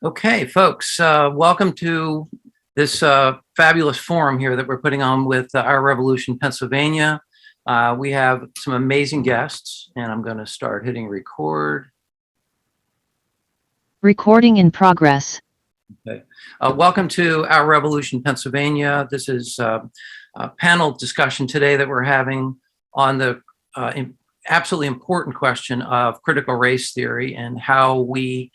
Okay, folks, welcome to this fabulous forum here that we're putting on with Our Revolution Pennsylvania. We have some amazing guests, and I'm going to start hitting record. Recording in progress. Okay. Welcome to Our Revolution Pennsylvania. This is a panel discussion today that we're having on the absolutely important question of critical race theory and how we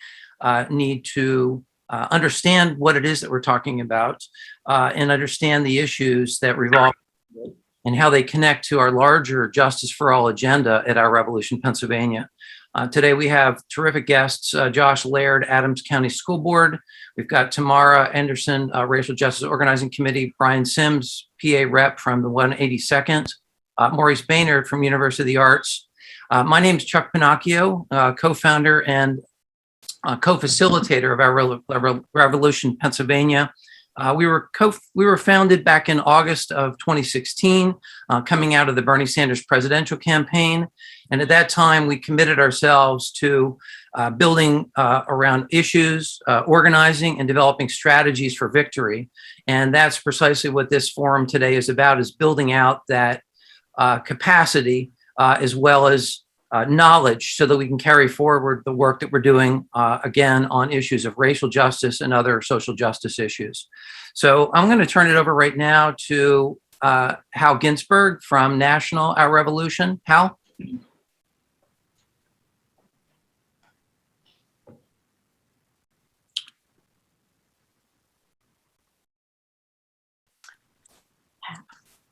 need to understand what it is that we're talking about and understand the issues that revolve and how they connect to our larger Justice for All agenda at Our Revolution Pennsylvania. Today we have terrific guests, Josh Laird, Adams County School Board. We've got Tamara Anderson, Racial Justice Organizing Committee, Brian Sims, PA Rep from the 182nd, Maurice Baynard from University of the Arts. My name is Chuck Pinocchio, co-founder and co-facilitator of Our Revolution Pennsylvania. We were founded back in August of 2016, coming out of the Bernie Sanders presidential campaign. And at that time, we committed ourselves to building around issues, organizing, and developing strategies for victory. And that's precisely what this forum today is about, is building out that capacity as well as knowledge so that we can carry forward the work that we're doing, again, on issues of racial justice and other social justice issues. So I'm going to turn it over right now to Hal Ginsberg from National Our Revolution. Hal?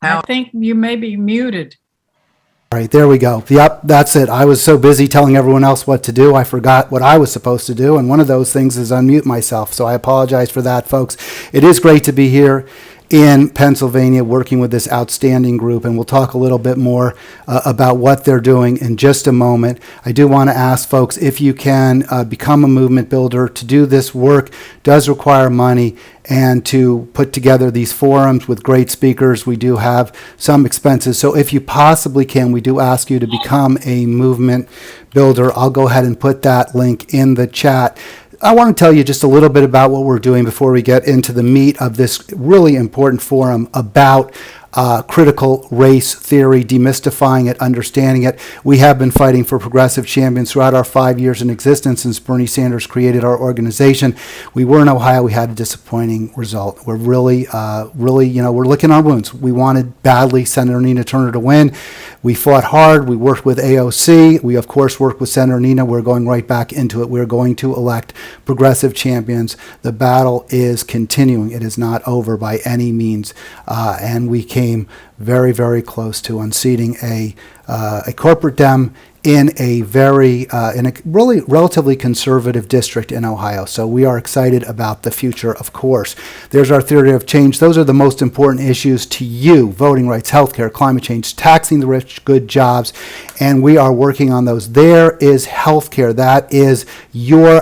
I think you may be muted. All right, there we go. Yep, that's it. I was so busy telling everyone else what to do, I forgot what I was supposed to do, and one of those things is unmute myself, so I apologize for that, folks. It is great to be here in Pennsylvania working with this outstanding group, and we'll talk a little bit more about what they're doing in just a moment. I do want to ask folks, if you can become a movement builder. To do this work does require money, and to put together these forums with great speakers, we do have some expenses. So if you possibly can, we do ask you to become a movement builder. I'll go ahead and put that link in the chat. I want to tell you just a little bit about what we're doing before we get into the meat of this really important forum about critical race theory, demystifying it, understanding it. We have been fighting for progressive champions throughout our 5 years in existence since Bernie Sanders created our organization. We were in Ohio. We had a disappointing result. We're really, we're licking our wounds. We wanted badly Senator Nina Turner to win. We fought hard. We worked with AOC. We, of course, worked with Senator Nina. We're going right back into it. We're going to elect progressive champions. The battle is continuing. It is not over by any means. And we came very, very close to unseating a corporate Dem in a really relatively conservative district in Ohio. So we are excited about the future, of course. There's our theory of change. Those are the most important issues to you: voting rights, healthcare, climate change, taxing the rich, good jobs, and we are working on those. There is healthcare. That is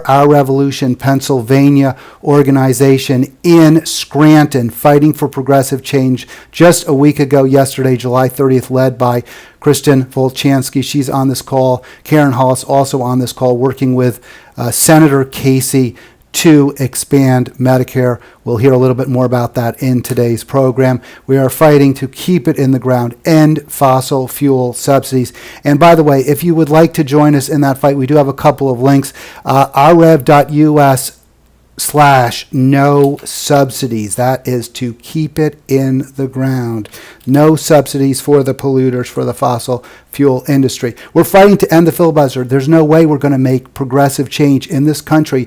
Our Revolution Pennsylvania organization in Scranton, fighting for progressive change. Just a week ago, yesterday, July 30th, led by Kristen Volchansky. She's on this call. Karen Hollis also on this call, working with Senator Casey to expand Medicare. We'll hear a little bit more about that in today's program. We are fighting to keep it in the ground, end fossil fuel subsidies. And by the way, if you would like to join us in that fight, we do have a couple of links. ourrev.us/no subsidies. That is to keep it in the ground. No subsidies for the polluters, for the fossil fuel industry. We're fighting to end the filibuster. There's no way we're going to make progressive change in this country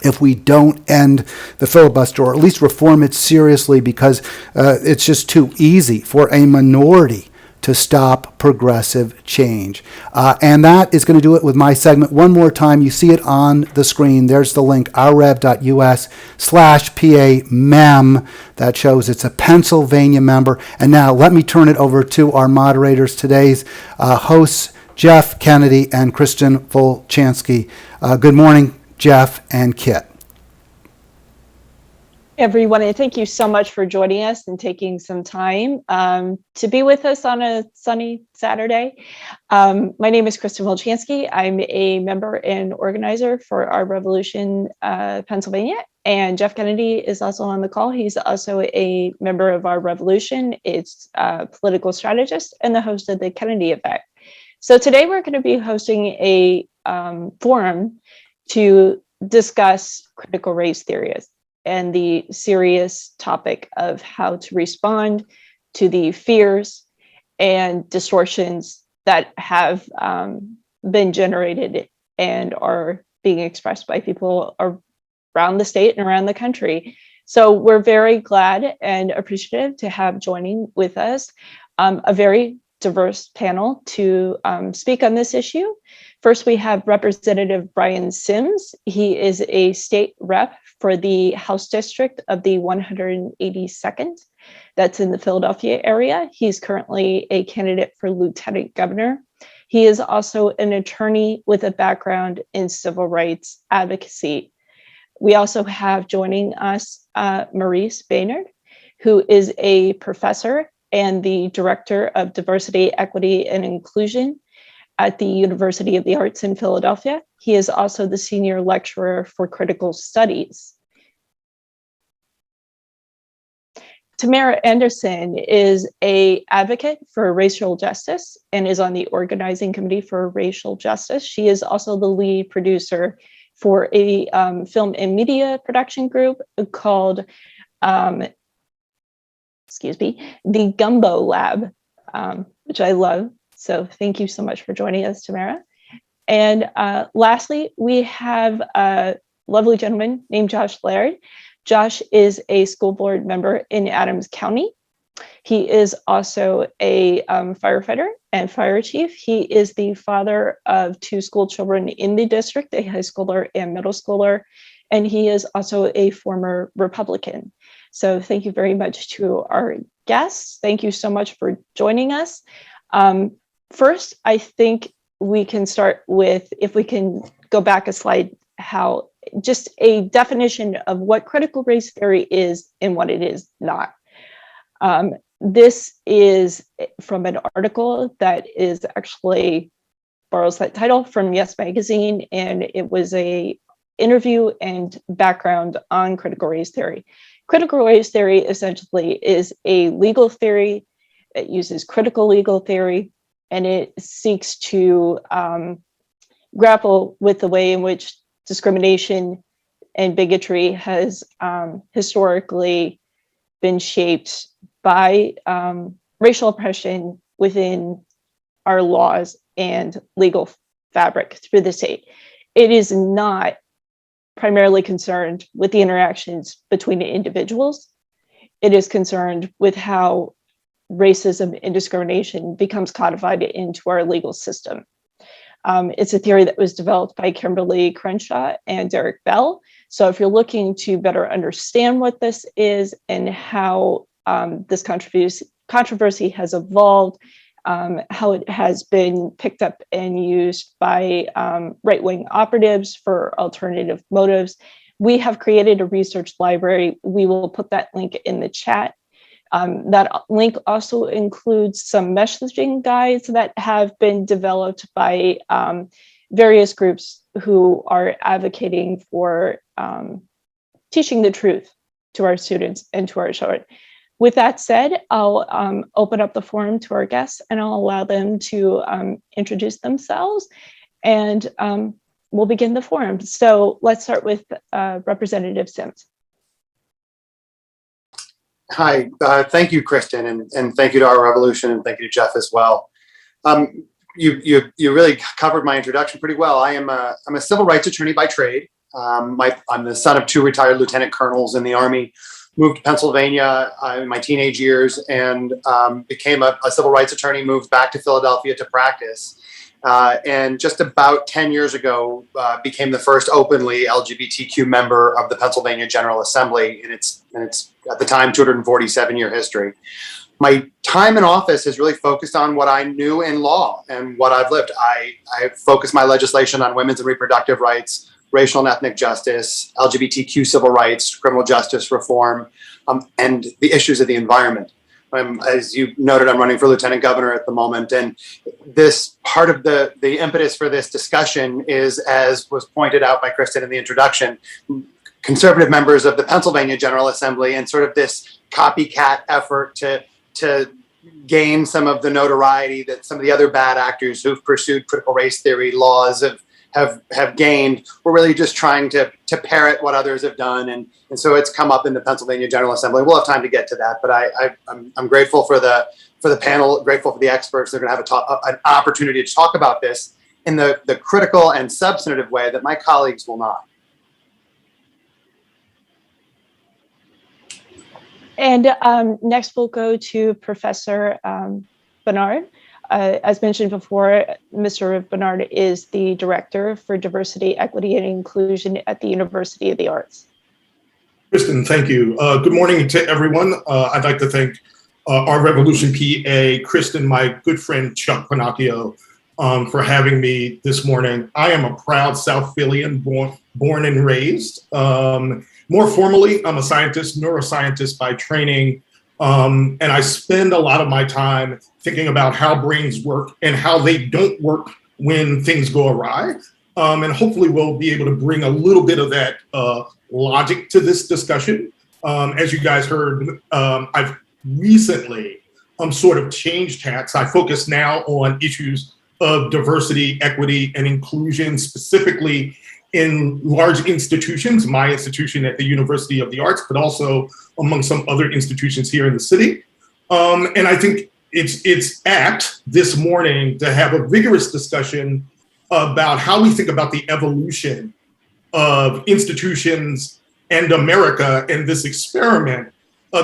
if we don't end the filibuster, or at least reform it seriously, because it's just too easy for a minority to stop progressive change. And that is going to do it with my segment. One more time, you see it on the screen. There's the link, ourrev.us/PA-MEM. That shows it's a Pennsylvania member. And now let me turn it over to our moderators, today's hosts, Jeff Kennedy and Kristen Volchansky. Good morning, Jeff and Kit. Everyone, and thank you so much for joining us and taking some time to be with us on a sunny Saturday. My name is Kristen Volchansky. I'm a member and organizer for Our Revolution Pennsylvania, and Jeff Kennedy is also on the call. He's also a member of Our Revolution. It's a political strategist and the host of the Kennedy Effect. So today we're going to be hosting a forum to discuss critical race theories and the serious topic of how to respond to the fears and distortions that have been generated and are being expressed by people around the state and around the country. So we're very glad and appreciative to have joining with us a very diverse panel to speak on this issue. First, we have Representative Brian Sims. He is a state rep for the House District of the 182nd. That's in the Philadelphia area. He's currently a candidate for Lieutenant Governor. He is also an attorney with a background in civil rights advocacy. We also have joining us Maurice Baynard, who is a professor and the Director of Diversity, Equity, and Inclusion at the University of the Arts in Philadelphia. He is also the Senior Lecturer for Critical Studies. Tamara Anderson is an advocate for racial justice and is on the organizing committee for racial justice. She is also the lead producer for a film and media production group called, the Gumbo Lab, which I love. So thank you so much for joining us, Tamara. And lastly, we have a lovely gentleman named Josh Laird. Josh is a school board member in Adams County. He is also a firefighter and fire chief. He is the father of 2 school children in the district, a high schooler and middle schooler. And he is also a former Republican. So thank you very much to our guests. Thank you so much for joining us. First, I think we can start with, if we can go back a slide, how just a definition of what critical race theory is and what it is not. This is from an article that is actually borrows that title from Yes Magazine, and it was a interview and background on critical race theory. Critical race theory essentially is a legal theory that uses critical legal theory, and it seeks to grapple with the way in which discrimination and bigotry has historically been shaped by racial oppression within our laws and legal fabric through the state. It is not primarily concerned with the interactions between individuals. It is concerned with how racism and discrimination becomes codified into our legal system. It's a theory that was developed by Kimberly Crenshaw and Derek Bell. So if you're looking to better understand what this is and how this controversy has evolved, how it has been picked up and used by right-wing operatives for alternative motives, we have created a research library. We will put that link in the chat. That link also includes some messaging guides that have been developed by various groups who are advocating for teaching the truth to our students and to our children. With that said, I'll open up the forum to our guests and I'll allow them to introduce themselves, and we'll begin the forum. So let's start with Representative Sims. Hi, thank you, Kristen, and thank you to Our Revolution, and thank you to Jeff as well. You really covered my introduction pretty well. I'm a civil rights attorney by trade. I'm the son of 2 retired lieutenant colonels in the Army. Moved to Pennsylvania in my teenage years and became a civil rights attorney. Moved back to Philadelphia to practice, and just about 10 years ago became the first openly LGBTQ member of the Pennsylvania General Assembly in its at the time 247-year history. My time in office has really focused on what I knew in law and what I've lived. I focused my legislation on women's and reproductive rights, racial and ethnic justice, LGBTQ civil rights, criminal justice reform, and the issues of the environment. As you noted, I'm running for lieutenant governor at the moment, and this part of the impetus for this discussion is, as was pointed out by Kristen in the introduction, conservative members of the Pennsylvania General Assembly and sort of this copycat effort to gain some of the notoriety that some of the other bad actors who've pursued critical race theory laws have gained. We're really just trying to parrot what others have done, and so it's come up in the Pennsylvania General Assembly. We'll have time to get to that, but I'm grateful for the panel, grateful for the experts. They're going to have an opportunity to talk about this in the critical and substantive way that my colleagues will not. And next we'll go to Professor Bernard. As mentioned before, Mr. Bernard is the Director for Diversity, Equity, and Inclusion at the University of the Arts. Kristen, thank you. Good morning to everyone. I'd like to thank our Revolution PA, Kristen, my good friend Chuck Pinocchio, for having me this morning. I am a proud South Phillian, born and raised. More formally, I'm a scientist, neuroscientist by training, and I spend a lot of my time thinking about how brains work and how they don't work when things go awry. And hopefully we'll be able to bring a little bit of that logic to this discussion. As you guys heard, I've recently sort of changed hats. I focus now on issues of diversity, equity, and inclusion, specifically in large institutions, my institution at the University of the Arts, but also among some other institutions here in the city. And I think it's apt this morning to have a vigorous discussion about how we think about the evolution of institutions and America in this experiment,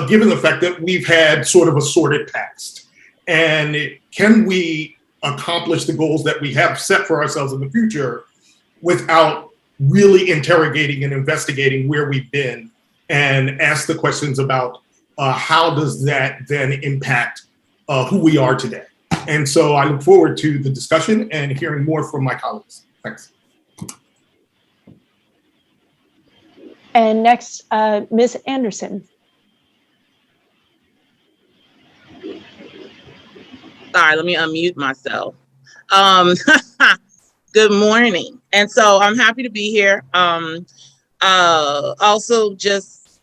given the fact that we've had sort of a sordid past. And can we accomplish the goals that we have set for ourselves in the future without really interrogating and investigating where we've been, and ask the questions about how does that then impact who we are today. And so I look forward to the discussion and hearing more from my colleagues. Thanks. And next, Ms. Anderson. Sorry, let me unmute myself. Good morning. And so I'm happy to be here. Also, just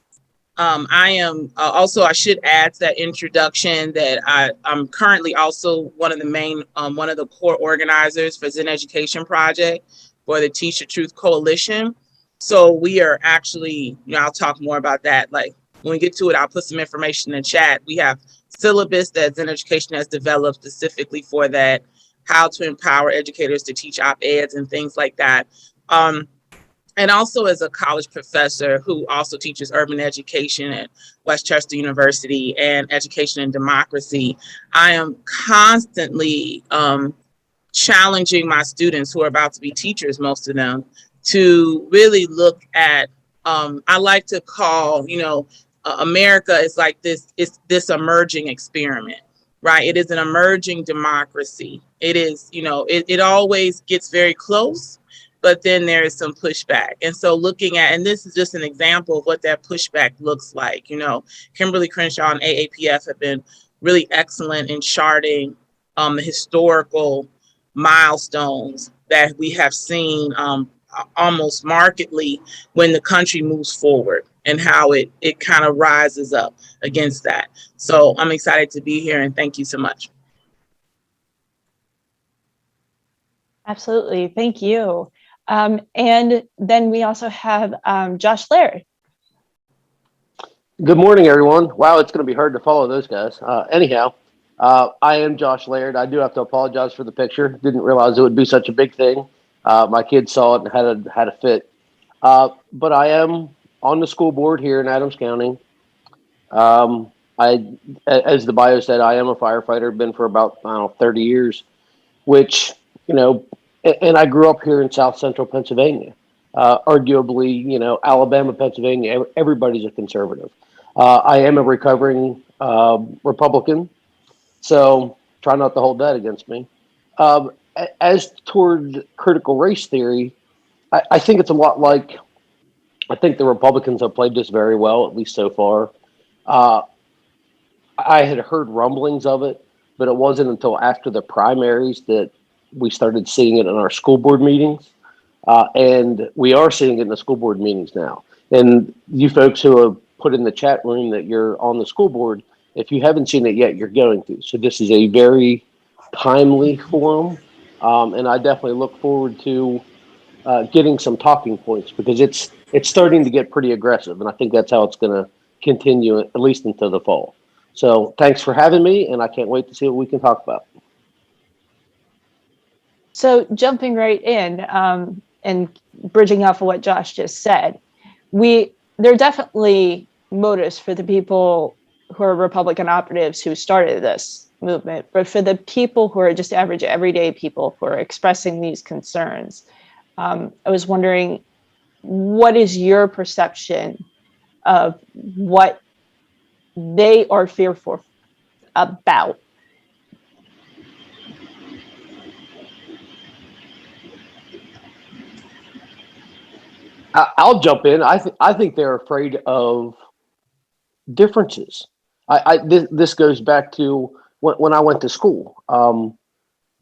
I should add to that introduction that I'm currently also one of the core organizers for Zen Education Project for the Teach the Truth Coalition. So we are actually, I'll talk more about that. Like when we get to it, I'll put some information in the chat. We have syllabus that Zen Education has developed specifically for that, how to empower educators to teach op-eds and things like that. And also as a college professor who also teaches urban education at Westchester University and education and democracy, I am constantly challenging my students who are about to be teachers, most of them, to really look at, I like to call, America is like this emerging experiment, right? It is an emerging democracy. It is, it always gets very close, but then there is some pushback. And so looking at, and this is just an example of what that pushback looks like. Kimberly Crenshaw and AAPF have been really excellent in charting the historical milestones that we have seen almost markedly when the country moves forward and how it kind of rises up against that. So I'm excited to be here and thank you so much. Absolutely, thank you. And then we also have Josh Laird. Good morning, everyone. Wow, it's going to be hard to follow those guys. Anyhow, I am Josh Laird. I do have to apologize for the picture. Didn't realize it would be such a big thing. My kids saw it and had a fit. But I am on the school board here in Adams County. As the bio said, I am a firefighter. Been for about 30 years, which and I grew up here in South Central Pennsylvania. Arguably, Alabama, Pennsylvania. Everybody's a conservative. I am a recovering Republican, so try not to hold that against me. As toward critical race theory, I think it's a lot like, I think the Republicans have played this very well, at least so far. I had heard rumblings of it, but it wasn't until after the primaries that we started seeing it in our school board meetings. And we are seeing it in the school board meetings now. And you folks who have put in the chat room that you're on the school board, if you haven't seen it yet, you're going to. So this is a very timely forum. And I definitely look forward to getting some talking points, because it's starting to get pretty aggressive. And I think that's how it's going to continue, at least until the fall. So thanks for having me, and I can't wait to see what we can talk about. So jumping right in and bridging off of what Josh just said, there are definitely motives for the people who are Republican operatives who started this movement, but for the people who are just average, everyday people who are expressing these concerns, I was wondering, what is your perception of what they are fearful about? I'll jump in. I think they're afraid of differences. This goes back to when I went to school.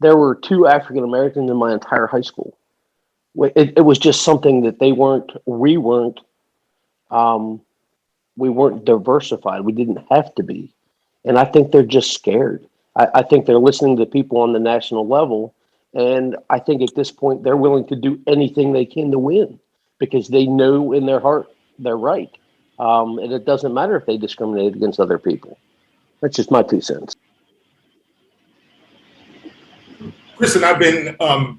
There were 2 African Americans in my entire high school. It was just something that we weren't diversified. We didn't have to be. And I think they're just scared. I think they're listening to people on the national level. And I think at this point, they're willing to do anything they can to win, because they know in their heart they're right. And it doesn't matter if they discriminate against other people. That's just my 2 cents. Kristen, I've been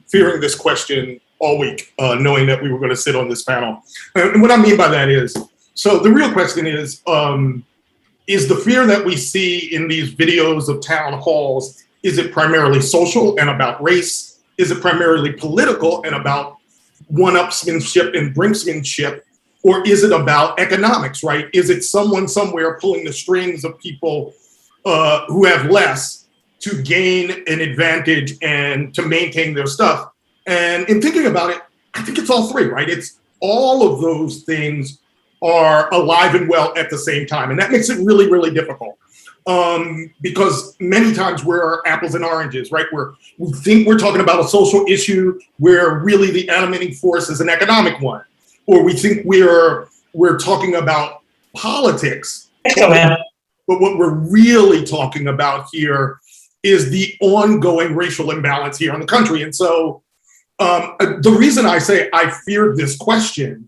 fearing this question all week, knowing that we were going to sit on this panel. And what I mean by that is, so the real question is the fear that we see in these videos of town halls, is it primarily social and about race? Is it primarily political and about one-upsmanship and brinksmanship? Or is it about economics, right? Is it someone somewhere pulling the strings of people who have less to gain an advantage and to maintain their stuff? And in thinking about it, I think it's all 3, right? It's all of those things are alive and well at the same time. And that makes it really, really difficult. Because many times we're apples and oranges, right? We think we're talking about a social issue where really the animating force is an economic one. Or we think we're talking about politics. But what we're really talking about here is the ongoing racial imbalance here in the country. And so the reason I say I feared this question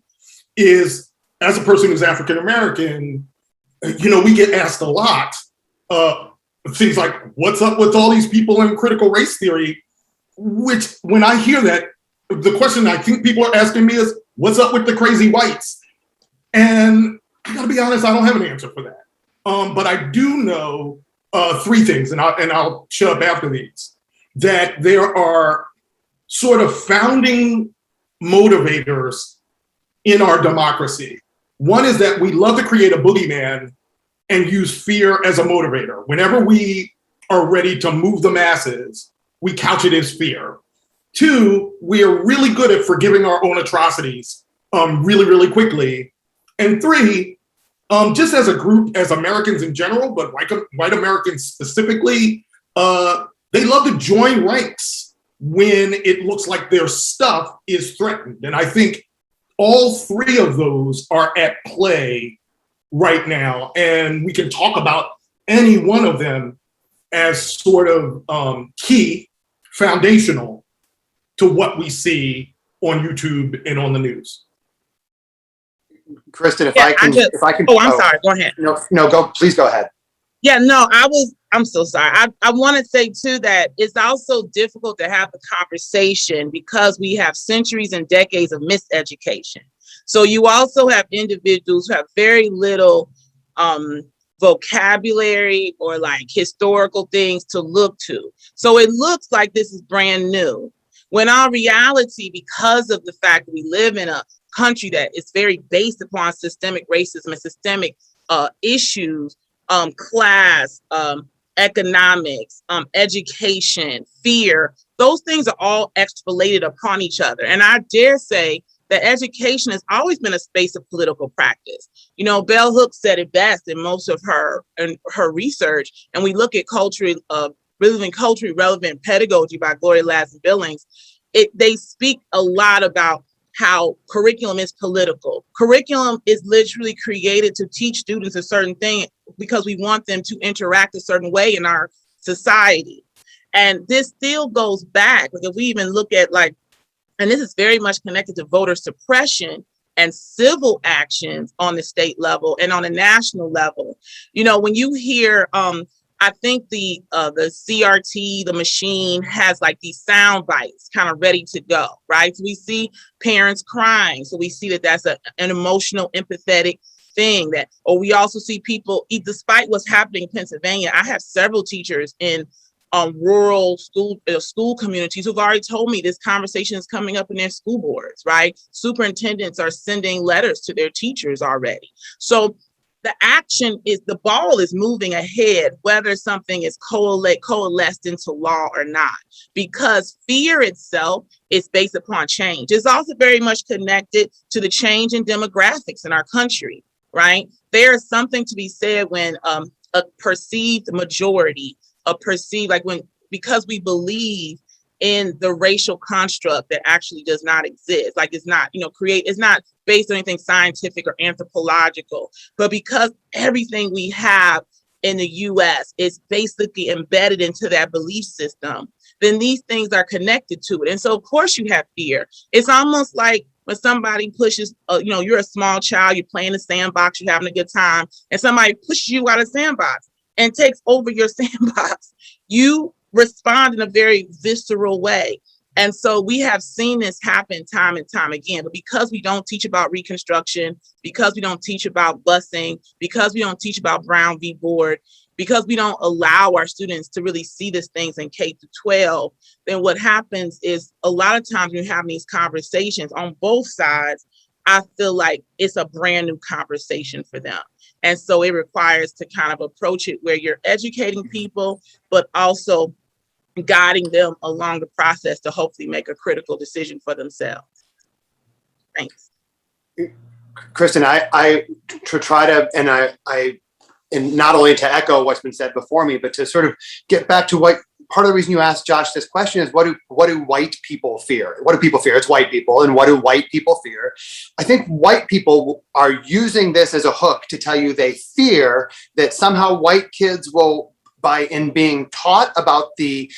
is, as a person who's African American, we get asked a lot things like, what's up with all these people in critical race theory? Which, when I hear that, the question I think people are asking me is, what's up with the crazy whites? And I gotta be honest, I don't have an answer for that. But I do know 3 things, and I'll shut up after these, that there are sort of founding motivators in our democracy. One is that we love to create a boogeyman and use fear as a motivator. Whenever we are ready to move the masses, we couch it as fear. 2, we are really good at forgiving our own atrocities really, really quickly. And 3, just as a group, as Americans in general, but white Americans specifically, they love to join ranks when it looks like their stuff is threatened. And I think all 3 of those are at play right now. And we can talk about any one of them as sort of key, foundational to what we see on YouTube and on the news. Kristen, if Yeah, I can. Oh, I'm sorry. Go ahead. No, please go ahead. Yeah, no, I'm so sorry. I want to say too that it's also difficult to have the conversation because we have centuries and decades of miseducation. So you also have individuals who have very little vocabulary or like historical things to look to. So it looks like this is brand new. When our reality, because of the fact that we live in a country that is very based upon systemic racism and systemic issues, class, economics, education, fear, those things are all extrapolated upon each other. And I dare say that education has always been a space of political practice. You know, Bell Hooks said it best in most of her research, and we look at culturally relevant pedagogy by Gloria Ladson Billings. They speak a lot about how curriculum is political. Curriculum is literally created to teach students a certain thing because we want them to interact a certain way in our society. And this still goes back, like if we even look at and this is very much connected to voter suppression and civil actions on the state level and on a national level. You know, when you hear, I think the CRT, the machine has like these sound bites kind of ready to go, right? So we see parents crying. So we see that that's an emotional, empathetic thing or we also see people, despite what's happening in Pennsylvania, I have several teachers in rural school communities who've already told me this conversation is coming up in their school boards, right? Superintendents are sending letters to their teachers already. So the ball is moving ahead, whether something is coalesced into law or not, because fear itself is based upon change. It's also very much connected to the change in demographics in our country, right? There is something to be said when a perceived majority, because we believe in the racial construct that actually does not exist. Like it's not, it's not based on anything scientific or anthropological, but because everything we have in the US is basically embedded into that belief system, then these things are connected to it. And so of course you have fear. It's almost like when somebody pushes, you're a small child, you're playing the sandbox, you're having a good time, and somebody pushes you out of the sandbox and takes over your sandbox. You respond in a very visceral way. And so we have seen this happen time and time again, but because we don't teach about Reconstruction, because we don't teach about busing, because we don't teach about Brown v. Board, because we don't allow our students to really see these things in K through 12, then what happens is a lot of times when you're having these conversations on both sides, I feel like it's a brand new conversation for them. And so it requires to kind of approach it where you're educating people, but also guiding them along the process to hopefully make a critical decision for themselves. Thanks. Kristen, I try to, and not only to echo what's been said before me, but to sort of get back to what part of the reason you asked Josh this question is, what do white people fear? What do people fear? It's white people. And what do white people fear? I think white people are using this as a hook to tell you they fear that somehow white kids will, in being taught about the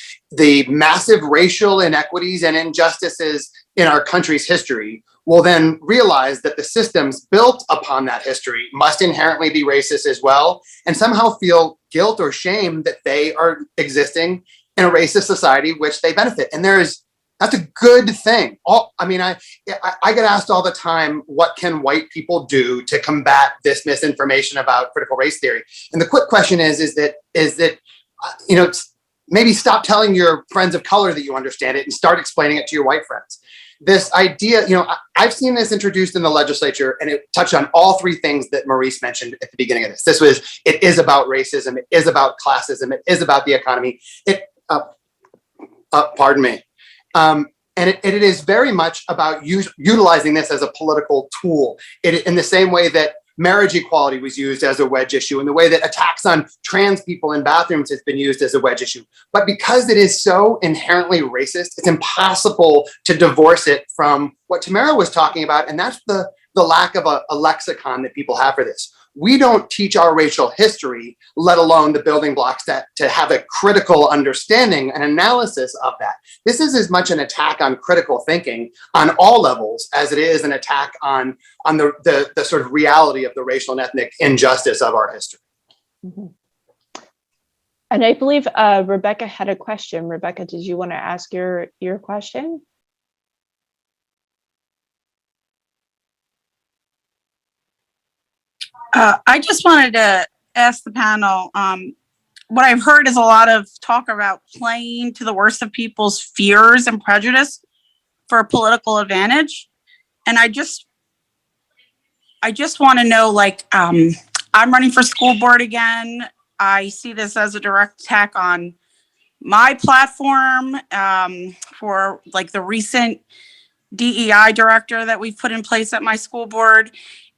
massive racial inequities and injustices in our country's history, will then realize that the systems built upon that history must inherently be racist as well, and somehow feel guilt or shame that they are existing in a racist society which they benefit. And that's a good thing. I get asked all the time, what can white people do to combat this misinformation about critical race theory? And the quick question is that maybe stop telling your friends of color that you understand it and start explaining it to your white friends. This idea, I've seen this introduced in the legislature, and it touched on all three things that Maurice mentioned at the beginning of this. It is about racism, it is about classism, it is about the economy. Pardon me. And it is very much about utilizing this as a political tool. In the same way that marriage equality was used as a wedge issue, and the way that attacks on trans people in bathrooms has been used as a wedge issue. But because it is so inherently racist, it's impossible to divorce it from what Tamara was talking about, and that's the lack of a lexicon that people have for this. We don't teach our racial history, let alone the building blocks to have a critical understanding and analysis of that. This is as much an attack on critical thinking on all levels as it is an attack on the sort of reality of the racial and ethnic injustice of our history. Mm-hmm. And I believe Rebecca had a question. Rebecca, did you want to ask your question? I just wanted to ask the panel, what I've heard is a lot of talk about playing to the worst of people's fears and prejudice for a political advantage. And I just want to know, I'm running for school board again. I see this as a direct attack on my platform for the recent DEI director that we've put in place at my school board.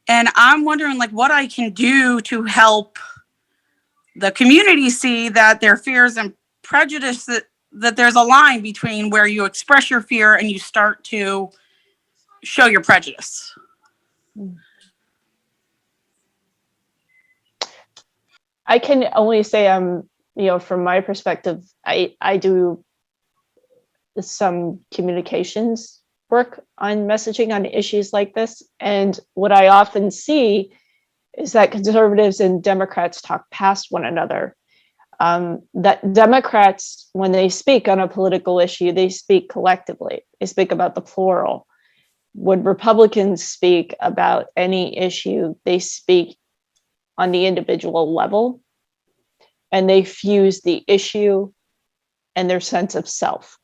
And I'm wondering like what I can do to help the community see that their fears and prejudice, that there's a line between where you express your fear and you start to show your prejudice. I can only say from my perspective, I do some communications work on messaging on issues like this. And what I often see is that conservatives and Democrats talk past one another. That Democrats, when they speak on a political issue, they speak collectively. They speak about the plural. When Republicans speak about any issue, they speak on the individual level, and they fuse the issue and their sense of self.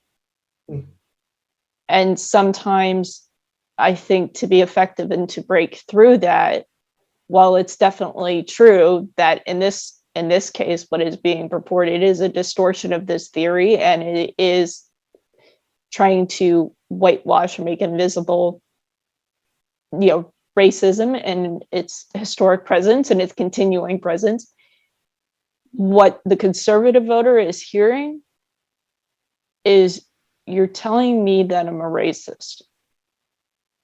And sometimes I think to be effective and to break through that, while it's definitely true that in this case, what is being purported is a distortion of this theory, and it is trying to whitewash or make invisible, racism and its historic presence and its continuing presence. What the conservative voter is hearing is, you're telling me that I'm a racist.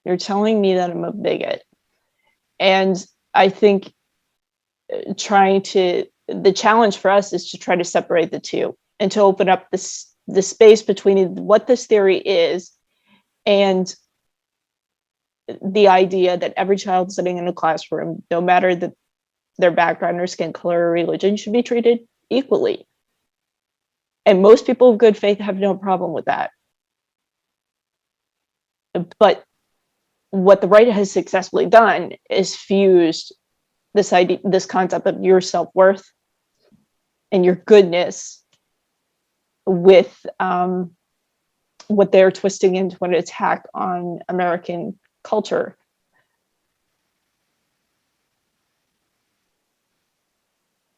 You're telling me that I'm a bigot. And I think the challenge for us is to try to separate the two and to open up the space between what this theory is and the idea that every child sitting in a classroom, no matter their background or skin color or religion, should be treated equally. And most people of good faith have no problem with that. But what the right has successfully done is fused this concept of your self-worth and your goodness with what they're twisting into an attack on American culture.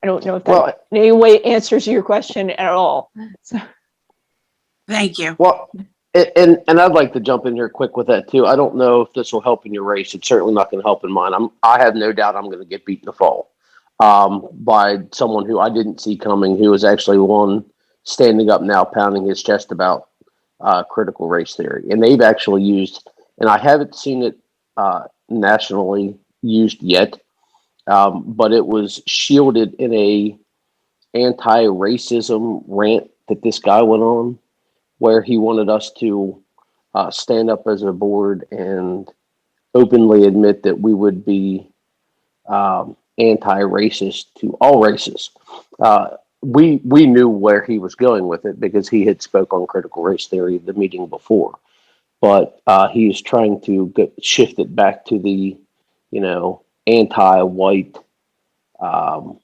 I don't know if that in any way answers your question at all. So. Thank you. Well, and I'd like to jump in here quick with that too. I don't know if this will help in your race. It's certainly not going to help in mine. I have no doubt I'm going to get beat in the fall by someone who I didn't see coming, who is actually one standing up now, pounding his chest about critical race theory. And they've actually used, and I haven't seen it nationally used yet, but it was shielded in a anti-racism rant that this guy went on, where he wanted us to stand up as a board and openly admit that we would be anti-racist to all races. We knew where he was going with it because he had spoke on critical race theory the meeting before, but he is trying to shift it back to the, anti-white.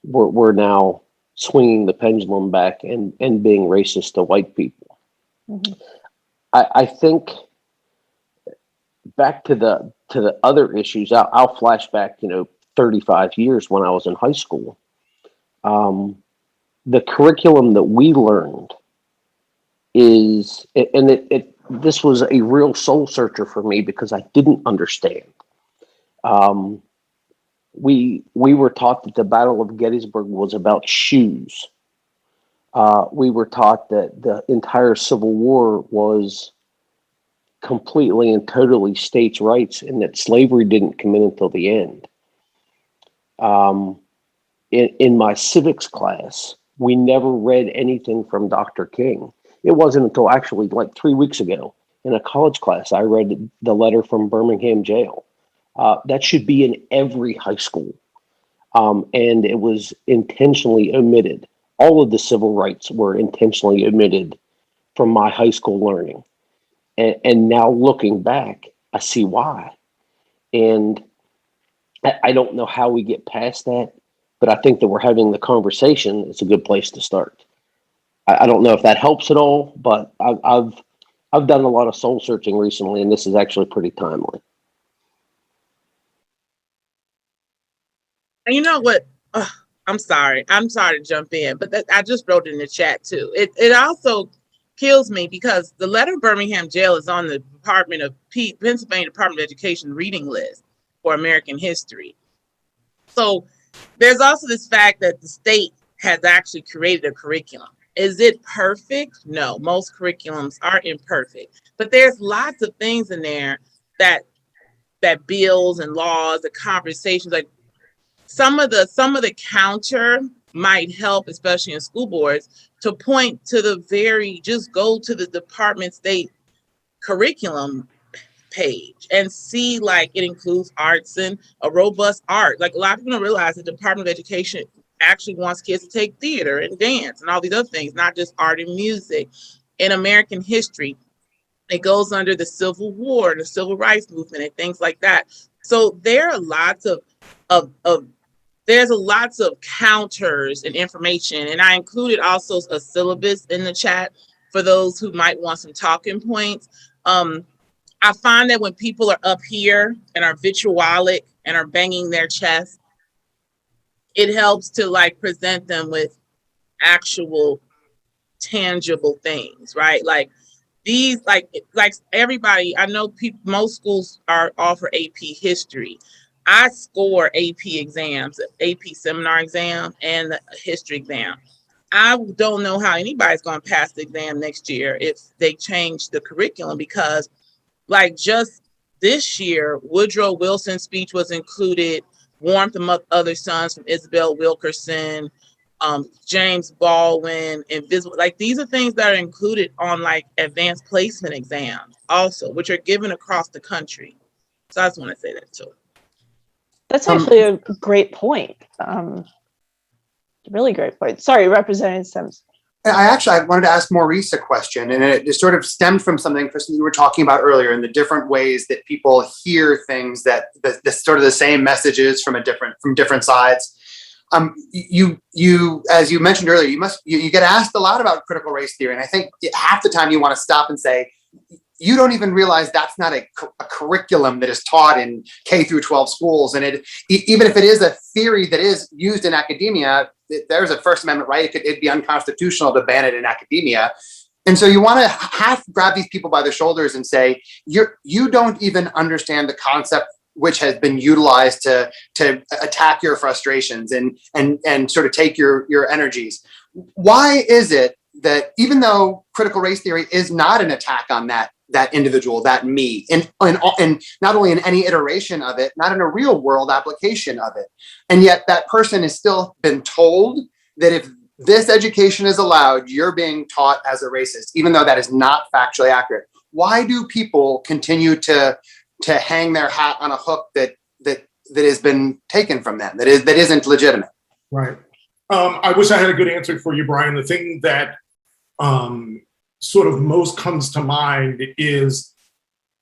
We're now swinging the pendulum back and being racist to white people. Mm-hmm. I think back to the other issues. I'll flash back, 35 years when I was in high school. The curriculum that we learned is, and this was a real soul searcher for me because I didn't understand. We were taught that the Battle of Gettysburg was about shoes. We were taught that the entire Civil War was completely and totally states' rights and that slavery didn't come in until the end. In my civics class, we never read anything from Dr. King. It wasn't until actually like 3 weeks ago in a college class I read the letter from Birmingham jail. That should be in every high school. And it was intentionally omitted. All of the civil rights were intentionally omitted from my high school learning. And now looking back, I see why. And I don't know how we get past that, but I think that we're having the conversation. It's a good place to start. I don't know if that helps at all, but I've done a lot of soul searching recently, and this is actually pretty timely. And you know what? I'm sorry to jump in, but I just wrote in the chat too. It also kills me because the letter of Birmingham jail is on the Pennsylvania Department of Education reading list for American history. So there's also this fact that the state has actually created a curriculum. Is it perfect? No, most curriculums are imperfect, but there's lots of things in there that bills and laws, the conversations, like some of the counter might help, especially in school boards, to point to just go to the department state curriculum page and see like it includes arts and a robust art. Like a lot of people don't realize the Department of Education actually wants kids to take theater and dance and all these other things, not just art and music. In American history, it goes under the Civil War and the Civil Rights Movement and things like that. So there are lots of counters and information. And I included also a syllabus in the chat for those who might want some talking points. I find that when people are up here and are vitriolic and are banging their chest, it helps to like present them with actual tangible things, right? Like these, like everybody, I know most schools offer AP history. I score AP exams, AP seminar exam and the history exam. I don't know how anybody's going to pass the exam next year if they change the curriculum, because like just this year, Woodrow Wilson's speech was included, Warmth of Other Suns from Isabel Wilkerson, James Baldwin, Invisible. Like these are things that are included on like advanced placement exams also, which are given across the country. So I just want to say that too. That's actually a great point. Really great point. Sorry, Representative Sims. I wanted to ask Maurice a question, and it just sort of stemmed from something, Kristen, you were talking about earlier, and the different ways that people hear things, that the sort of the same messages from different sides. You as you mentioned earlier, you get asked a lot about critical race theory, and I think half the time you want to stop and say, you don't even realize that's not a curriculum that is taught in K through 12 schools. And even if it is a theory that is used in academia, there's a First Amendment right. It'd be unconstitutional to ban it in academia. And so you want to grab these people by the shoulders and say, you don't even understand the concept which has been utilized to attack your frustrations and sort of take your energies. Why is it that even though critical race theory is not an attack on that individual, that me, and not only in any iteration of it, not in a real world application of it, and yet that person has still been told that if this education is allowed, you're being taught as a racist, even though that is not factually accurate? Why do people continue to hang their hat on a hook that has been taken from them, that isn't legitimate? Right. I wish I had a good answer for you, Brian. The thing that sort of most comes to mind is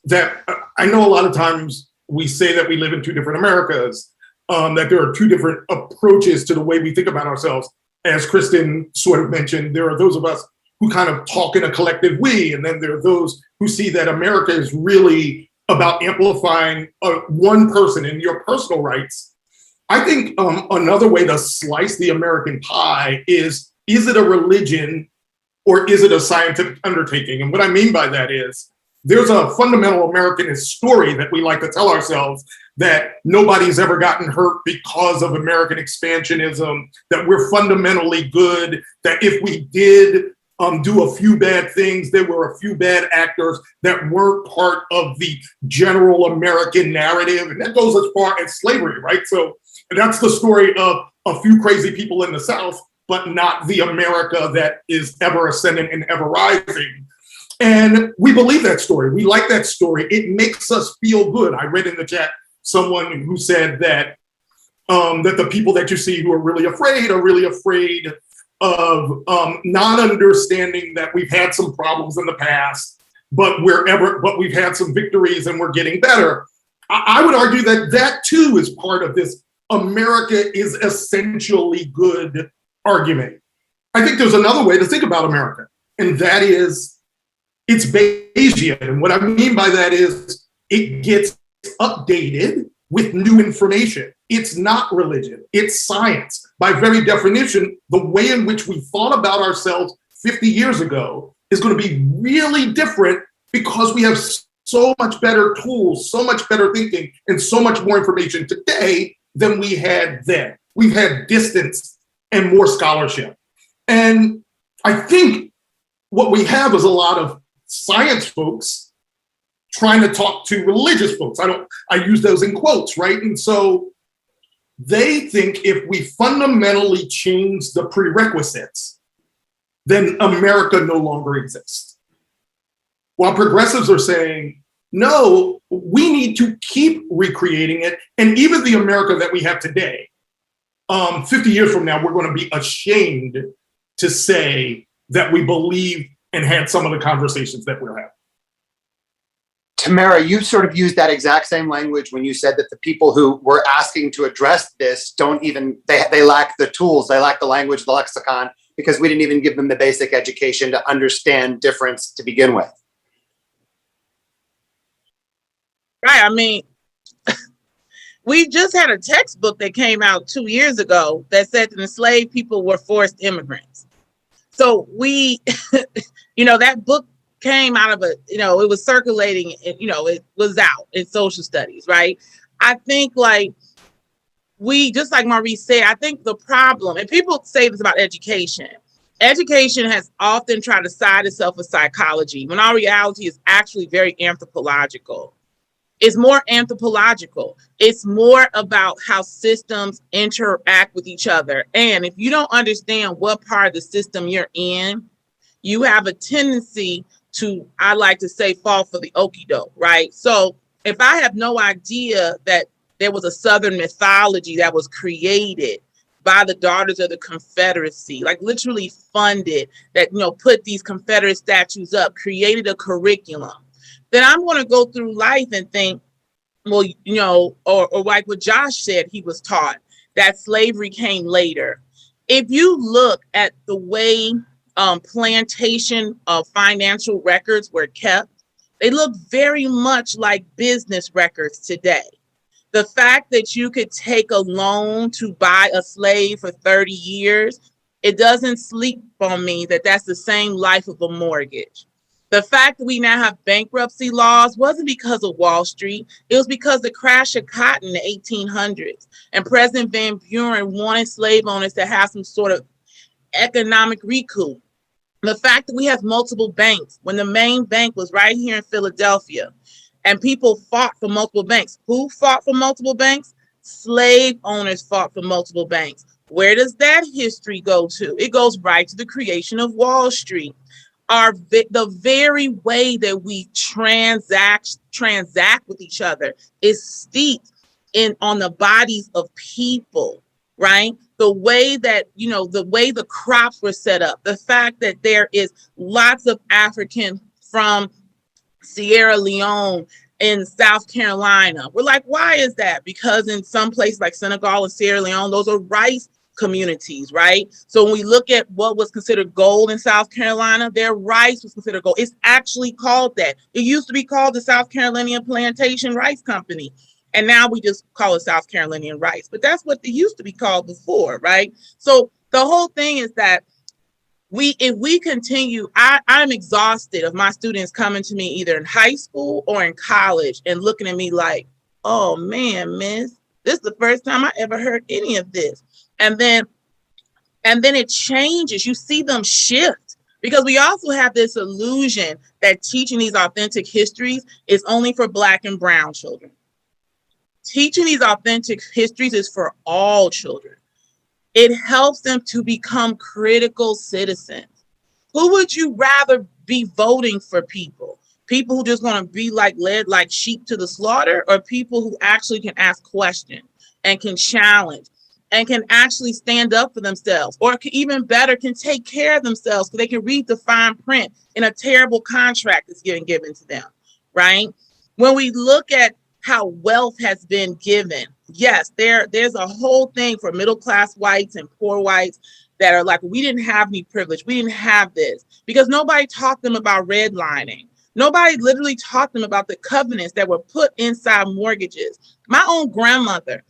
that I know a lot of times we say that we live in two different Americas, that there are two different approaches to the way we think about ourselves. As Kristen sort of mentioned, there are those of us who kind of talk in a collective we, and then there are those who see that America is really about amplifying one person and your personal rights. I think another way to slice the American pie is it a religion or is it a scientific undertaking? And what I mean by that is there's a fundamental Americanist story that we like to tell ourselves, that nobody's ever gotten hurt because of American expansionism, that we're fundamentally good, that if we did do a few bad things, there were a few bad actors that weren't part of the general American narrative. And that goes as far as slavery, right? So that's the story of a few crazy people in the South, but not the America that is ever ascendant and ever rising. And we believe that story. We like that story. It makes us feel good. I read in the chat someone who said that that the people that you see who are really afraid of not understanding that we've had some problems in the past, but we've had some victories and we're getting better. I would argue that too is part of this America is essentially good argument. I think there's another way to think about America, and that is it's Bayesian. And what I mean by that is it gets updated with new information. It's not religion, it's science. By very definition, the way in which we thought about ourselves 50 years ago is going to be really different because we have so much better tools, so much better thinking, and so much more information today than we had then. We've had distance and more scholarship. And I think what we have is a lot of science folks trying to talk to religious folks. I use those in quotes, right? And so they think if we fundamentally change the prerequisites, then America no longer exists. While progressives are saying, no, we need to keep recreating it. And even the America that we have today, 50 years from now, we're going to be ashamed to say that we believe and had some of the conversations that we're having. Tamara, you sort of used that exact same language when you said that the people who were asking to address this they lack the tools, they lack the language, the lexicon, because we didn't even give them the basic education to understand difference to begin with. Right. I mean, we just had a textbook that came out 2 years ago that said that enslaved people were forced immigrants. So we, that book came out of it was circulating, it was out in social studies, right? I think just like Maurice said, I think the problem, and people say this about education has often tried to side itself with psychology, when our reality is actually very anthropological. It's more anthropological. It's more about how systems interact with each other. And if you don't understand what part of the system you're in, you have a tendency to, I like to say, fall for the okie doke, right? So if I have no idea that there was a Southern mythology that was created by the Daughters of the Confederacy, like literally funded, that, put these Confederate statues up, created a curriculum, then I'm going to go through life and think, well, or like what Josh said, he was taught that slavery came later. If you look at the way plantation financial records were kept, they look very much like business records today. The fact that you could take a loan to buy a slave for 30 years, it doesn't sleep on me that that's the same life of a mortgage. The fact that we now have bankruptcy laws wasn't because of Wall Street. It was because the crash of cotton in the 1800s. And President Van Buren wanted slave owners to have some sort of economic recoup. The fact that we have multiple banks, when the main bank was right here in Philadelphia, and people fought for multiple banks. Who fought for multiple banks? Slave owners fought for multiple banks. Where does that history go to? It goes right to the creation of Wall Street. The very way that we transact with each other is steeped on the bodies of people, right? The way that, the way the crops were set up, the fact that there is lots of African from Sierra Leone in South Carolina. We're like, why is that? Because in some places like Senegal and Sierra Leone, those are rice communities, right? So when we look at what was considered gold in South Carolina, their rice was considered gold. It's actually called that. It used to be called the South Carolinian Plantation Rice Company. And now we just call it South Carolinian rice. But that's what it used to be called before, right? So the whole thing is that if we continue, I'm exhausted of my students coming to me either in high school or in college and looking at me like, oh man, miss, this is the first time I ever heard any of this. And then it changes. You see them shift, because we also have this illusion that teaching these authentic histories is only for Black and brown children. Teaching these authentic histories is for all children. It helps them to become critical citizens. Who would you rather be voting for people? People who just want to be led like sheep to the slaughter, or people who actually can ask questions and can challenge and can actually stand up for themselves, or even better, can take care of themselves because they can read the fine print in a terrible contract that's given to them, right? When we look at how wealth has been given, yes, there's a whole thing for middle-class whites and poor whites that are like, we didn't have any privilege. We didn't have this, because nobody taught them about redlining. Nobody literally taught them about the covenants that were put inside mortgages. My own grandmother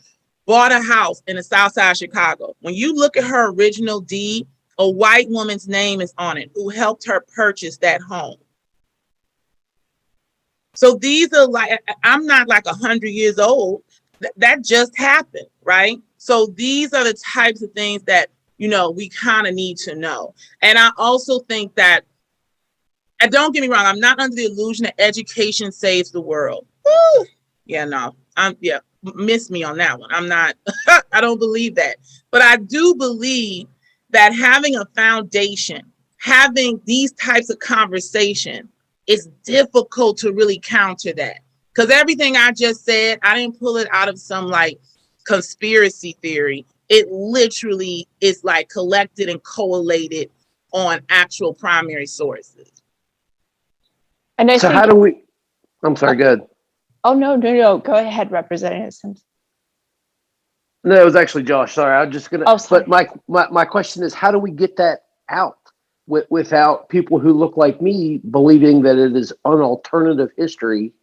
bought a house in the South Side of Chicago. When you look at her original deed a white woman's name is on it who helped her purchase that home. So these are like, I'm not like 100 years old. That just happened, right? So these are the types of things that, we kind of need to know. And I also think that, and don't get me wrong, I'm not under the illusion that education saves the world. Woo! Yeah, no, miss me on that one. I'm not, I don't believe that. But I do believe that having a foundation, having these types of conversation, it's difficult to really counter that. Because everything I just said, I didn't pull it out of some like conspiracy theory. It literally is like collected and collated on actual primary sources. And I So think, how do we, I'm sorry, go ahead. oh, no. Go ahead, Representative Sims. No, it was actually Josh. Sorry, I was just gonna. Oh, sorry. But my question is, how do we get that out without people who look like me believing that it is an alternative history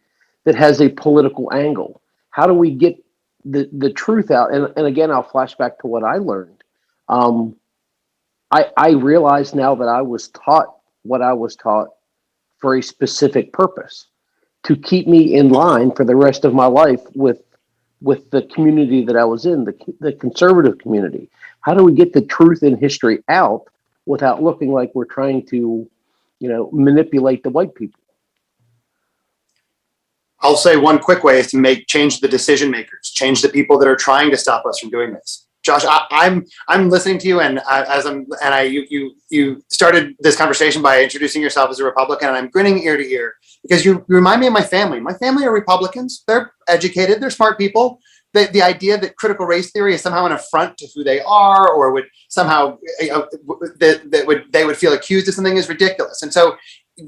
that has a political angle? How do we get the truth out? And again, I'll flash back to what I learned. I realize now that I was taught what I was taught for a specific purpose, to keep me in line for the rest of my life with the community that I was in, the conservative community. How do we get the truth in history out without looking like we're trying to, manipulate the white people? I'll say one quick way is to change the decision makers, change the people that are trying to stop us from doing this. Josh, I'm listening to you, and you started this conversation by introducing yourself as a Republican, and I'm grinning ear to ear because you remind me of my family. My family are Republicans. They're educated. They're smart people. The idea that critical race theory is somehow an affront to who they are, or would somehow they would feel accused of something is ridiculous. And so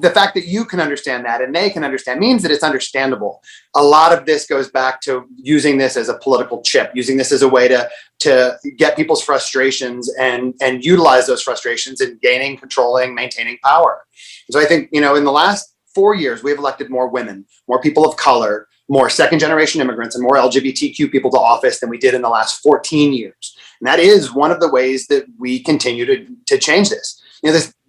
the fact that you can understand that and they can understand means that it's understandable. A lot of this goes back to using this as a political chip, using this as a way to get people's frustrations and utilize those frustrations in gaining, controlling, maintaining power. And so I think, in the last 4 years, we've elected more women, more people of color, more second generation immigrants, and more LGBTQ people to office than we did in the last 14 years. And that is one of the ways that we continue to change this.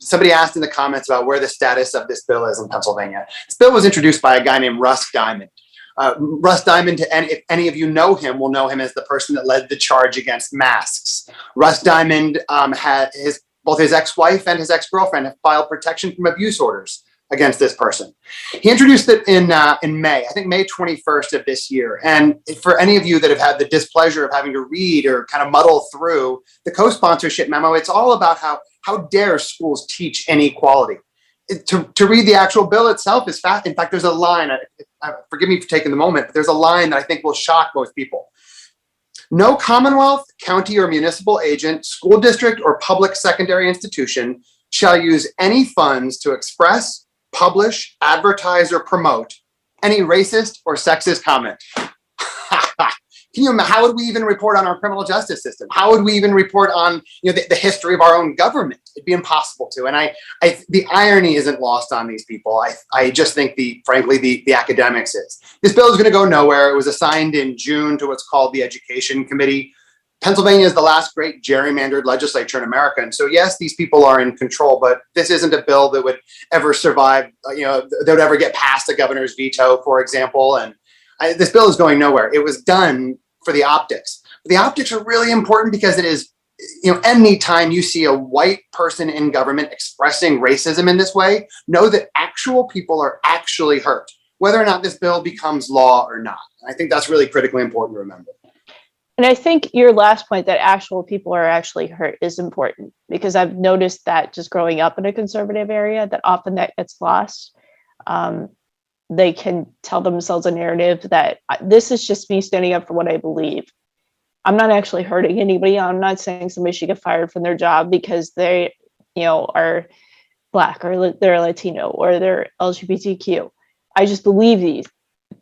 Somebody asked in the comments about where the status of this bill is in Pennsylvania. This bill was introduced by a guy named Russ Diamond. Russ Diamond, if any of you know him, will know him as the person that led the charge against masks. Russ Diamond had both his ex-wife and his ex-girlfriend have filed protection from abuse orders against this person. He introduced it in May, I think May 21st of this year. And for any of you that have had the displeasure of having to read or kind of muddle through the co-sponsorship memo, it's all about how dare schools teach inequality. To read the actual bill itself is fast. In fact, there's a line, forgive me for taking the moment, but there's a line that I think will shock most people. No Commonwealth, county, or municipal agent, school district, or public secondary institution shall use any funds to express, publish, advertise, or promote any racist or sexist comment. How would we even report on our criminal justice system? How would we even report on the history of our own government? It'd be impossible to. And the irony isn't lost on these people. I just think frankly the academics is. This bill is going to go nowhere. It was assigned in June to what's called the Education Committee. Pennsylvania is the last great gerrymandered legislature in America. And so, yes, these people are in control, but this isn't a bill that would ever survive, that would ever get past the governor's veto, for example. And this bill is going nowhere. It was done for the optics. The optics are really important because it is, anytime you see a white person in government expressing racism in this way, know that actual people are actually hurt, whether or not this bill becomes law or not. I think that's really critically important to remember. And I think your last point that actual people are actually hurt is important, because I've noticed that just growing up in a conservative area, that often that gets lost. They can tell themselves a narrative that this is just me standing up for what I believe. I'm not actually hurting anybody. I'm not saying somebody should get fired from their job because they, are Black or they're Latino or they're LGBTQ. I just believe these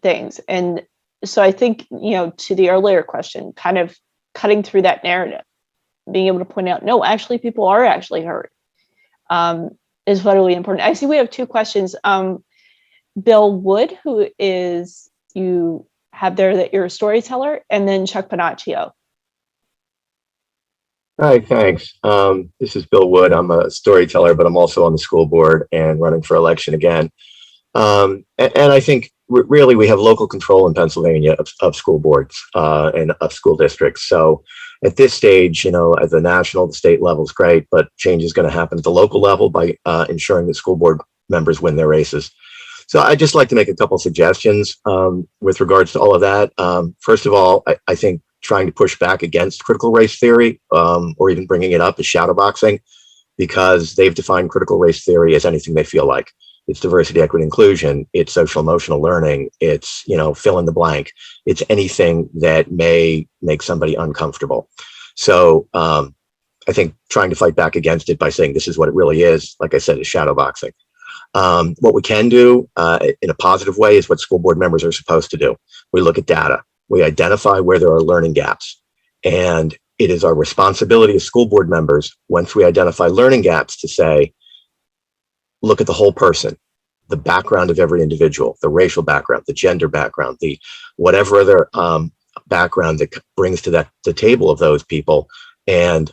things. And so I think, to the earlier question, kind of cutting through that narrative, being able to point out, no, actually people are actually hurt, is vitally important. I see we have two questions. Bill Wood, who is, you have there that you're a storyteller, and then Chuck Panaccio. Hi, thanks. This is Bill Wood. I'm a storyteller, but I'm also on the school board and running for election again. And I think really we have local control in Pennsylvania of school boards and of school districts. So at this stage, you know, at the national, the state level is great, but change is going to happen at the local level by ensuring that school board members win their races. So I'd just like to make a couple suggestions with regards to all of that. First of all, I think trying to push back against critical race theory or even bringing it up is shadowboxing, because they've defined critical race theory as anything they feel like. It's diversity, equity, inclusion. It's social emotional learning. It's, you know, fill in the blank. It's anything that may make somebody uncomfortable. So I think trying to fight back against it by saying this is what it really is, like I said, is shadowboxing. What we can do in a positive way is what school board members are supposed to do. We look at data. We identify where there are learning gaps. And it is our responsibility as school board members, once we identify learning gaps, to say, look at the whole person, the background of every individual, the racial background, the gender background, the whatever other background that brings to the table of those people. And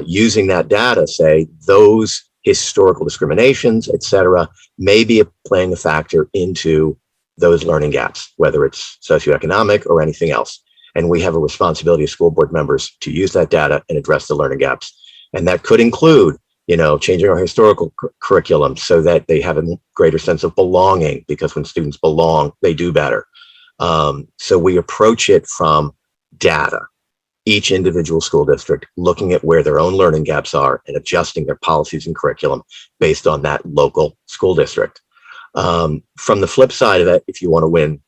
using that data, say those historical discriminations, et cetera, may be playing a factor into those learning gaps, whether it's socioeconomic or anything else. And we have a responsibility as school board members to use that data and address the learning gaps. And that could include, you know, changing our historical curriculum so that they have a greater sense of belonging, because when students belong, they do better. So we approach it from data, each individual school district looking at where their own learning gaps are and adjusting their policies and curriculum based on that local school district. From the flip side of that, if you want to win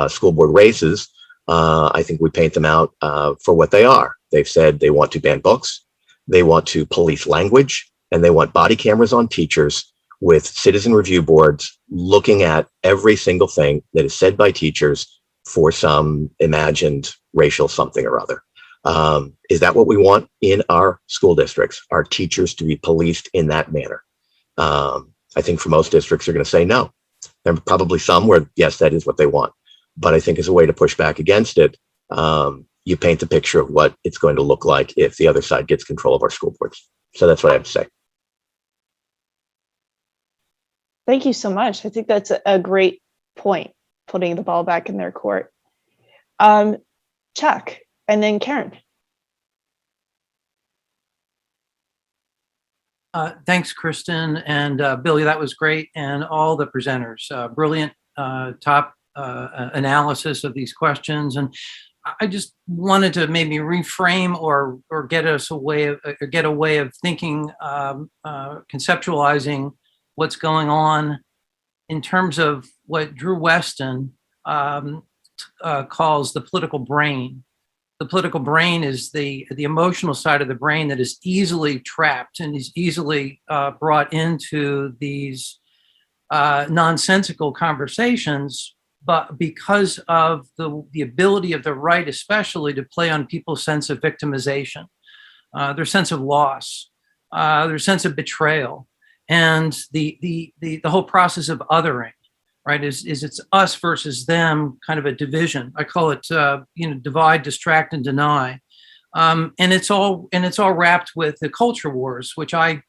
school board races, I think we paint them out for what they are. They've said they want to ban books, they want to police language, and they want body cameras on teachers with citizen review boards looking at every single thing that is said by teachers for some imagined racial something or other. Is that what we want in our school districts? Our teachers to be policed in that manner? I think for most districts, they're going to say no. There are probably some where, yes, that is what they want. But I think as a way to push back against it, you paint the picture of what it's going to look like if the other side gets control of our school boards. So that's what I have to say. Thank you so much. I think that's a great point, putting the ball back in their court. Chuck, and then Karen. Thanks, Kristen and Billy. That was great, and all the presenters. Brilliant top analysis of these questions. And I just wanted to maybe reframe or get us a way of thinking, conceptualizing what's going on in terms of what Drew Weston calls the political brain. The political brain is the emotional side of the brain that is easily trapped and is easily brought into these nonsensical conversations, but because of the ability of the right, especially, to play on people's sense of victimization, their sense of loss, their sense of betrayal, and the whole process of othering. Right, is it's us versus them, kind of a division. I call it divide, distract, and deny, and it's all wrapped with the culture wars, which I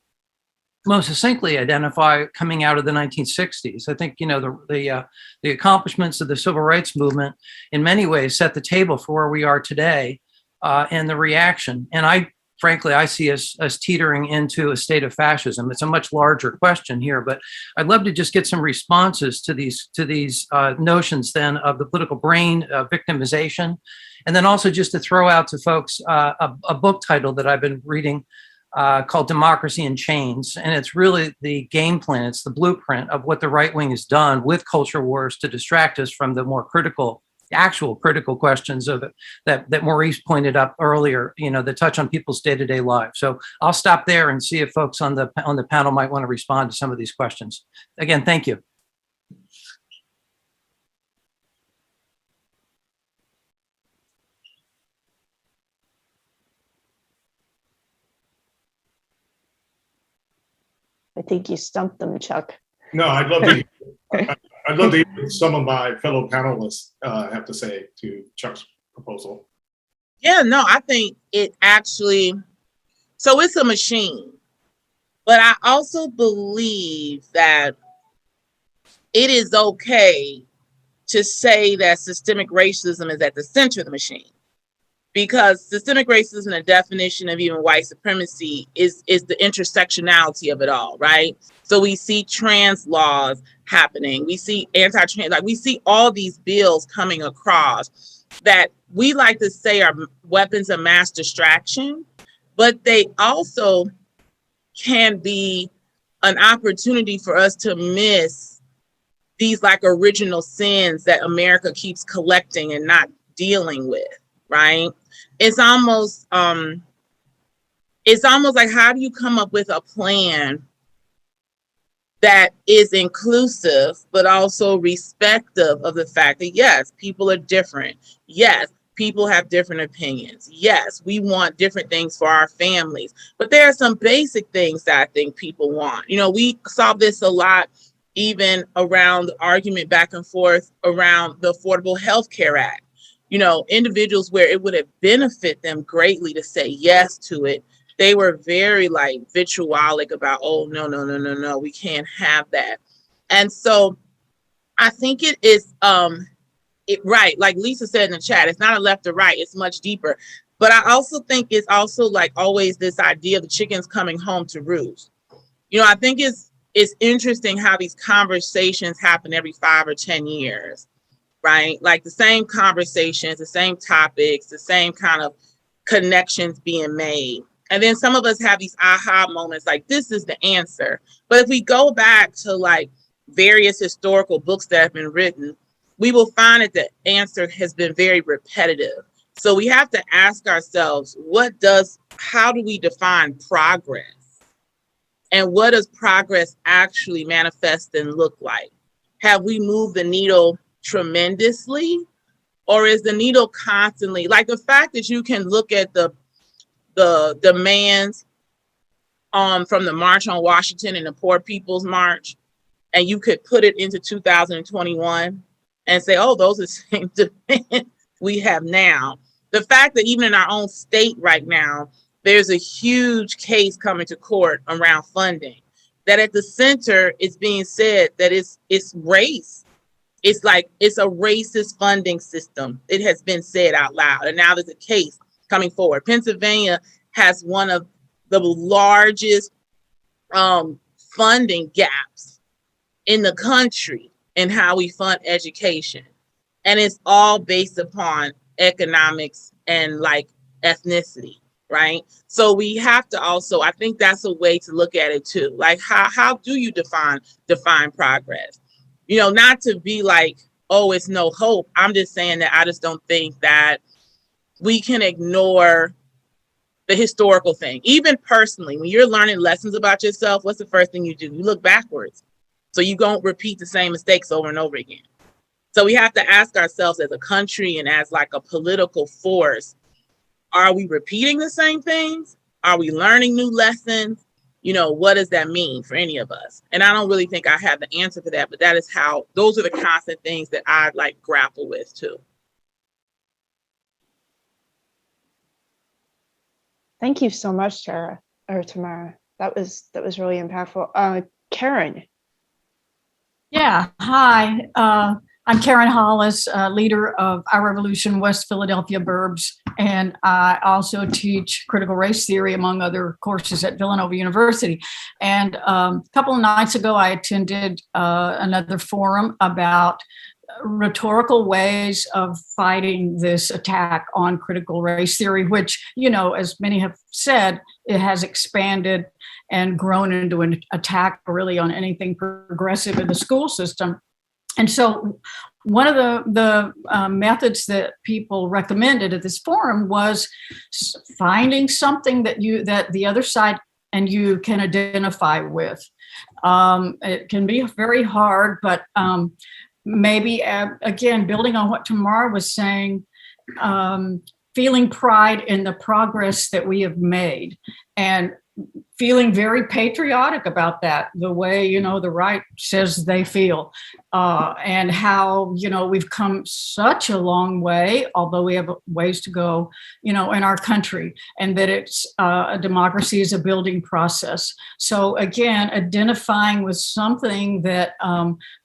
most succinctly identify coming out of the 1960s. I think the accomplishments of the civil rights movement in many ways set the table for where we are today, and the reaction. And frankly, I see us teetering into a state of fascism. It's a much larger question here, but I'd love to just get some responses to these notions then of the political brain, victimization, and then also just to throw out to folks a book title that I've been reading called Democracy in Chains. And it's really the game plan, it's the blueprint of what the right wing has done with culture wars to distract us from the more actual critical questions of it that Maurice pointed up earlier, that touch on people's day-to-day lives. So I'll stop there and see if folks on the panel might want to respond to some of these questions. Again, thank you. I think you stumped them, Chuck. No, I'd love to. I'd love to hear what some of my fellow panelists have to say to Chuck's proposal. Yeah, no, I think it actually So it's a machine. But I also believe that it is okay to say that systemic racism is at the center of the machine. Because systemic racism, the definition of even white supremacy, is the intersectionality of it all, right? So we see trans laws happening. We see anti-trans, like we see all these bills coming across that we like to say are weapons of mass distraction, but they also can be an opportunity for us to miss these like original sins that America keeps collecting and not dealing with, right? It's almost like, how do you come up with a plan that is inclusive, but also respective of the fact that, yes, people are different. Yes, people have different opinions. Yes, we want different things for our families, but there are some basic things that I think people want. You know, we saw this a lot even around the argument back and forth around the Affordable Health Care Act. You know, individuals where it would have benefit them greatly to say yes to it, they were very like vitriolic about, oh, no, we can't have that. And so I think it is, right, like Lisa said in the chat, it's not a left or right, it's much deeper. But I also think it's also like always this idea of the chickens coming home to roost. You know, I think it's interesting how these conversations happen every 5 or 10 years, right? Like the same conversations, the same topics, the same kind of connections being made. And then some of us have these aha moments like, this is the answer. But if we go back to like various historical books that have been written, we will find that the answer has been very repetitive. So we have to ask ourselves, how do we define progress? And what does progress actually manifest and look like? Have we moved the needle tremendously? Or is the needle constantly, like the fact that you can look at the demands from the March on Washington and the Poor People's March, and you could put it into 2021 and say, oh, those are the same demands we have now. The fact that even in our own state right now, there's a huge case coming to court around funding, that at the center it's being said that it's race. It's like, it's a racist funding system. It has been said out loud. And now there's a case coming forward. Pennsylvania has one of the largest funding gaps in the country in how we fund education. And it's all based upon economics and like ethnicity, right? So we have to also, I think that's a way to look at it too. Like how do you define progress? You know, not to be like, oh, it's no hope. I'm just saying that I just don't think that we can ignore the historical thing. Even personally, when you're learning lessons about yourself, what's the first thing you do? You look backwards. So you don't repeat the same mistakes over and over again. So we have to ask ourselves as a country and as like a political force, are we repeating the same things? Are we learning new lessons? You know, what does that mean for any of us? And I don't really think I have the answer for that, but that is how, those are the constant things that I like grapple with too. Thank you so much, Tamara. That was really impactful. Karen. Yeah, hi. I'm Karen Hollis, leader of Our Revolution West Philadelphia Burbs, and I also teach critical race theory, among other courses at Villanova University. And a couple of nights ago, I attended another forum about rhetorical ways of fighting this attack on critical race theory, which, you know, as many have said, it has expanded and grown into an attack really on anything progressive in the school system. And so one of the methods that people recommended at this forum was finding something that the other side and you can identify with. It can be very hard, but maybe, again, building on what Tamara was saying, feeling pride in the progress that we have made and feeling very patriotic about that, the way, you know, the right says they feel, and how, you know, we've come such a long way, although we have ways to go, you know, in our country, and that it's a democracy is a building process. So again, identifying with something that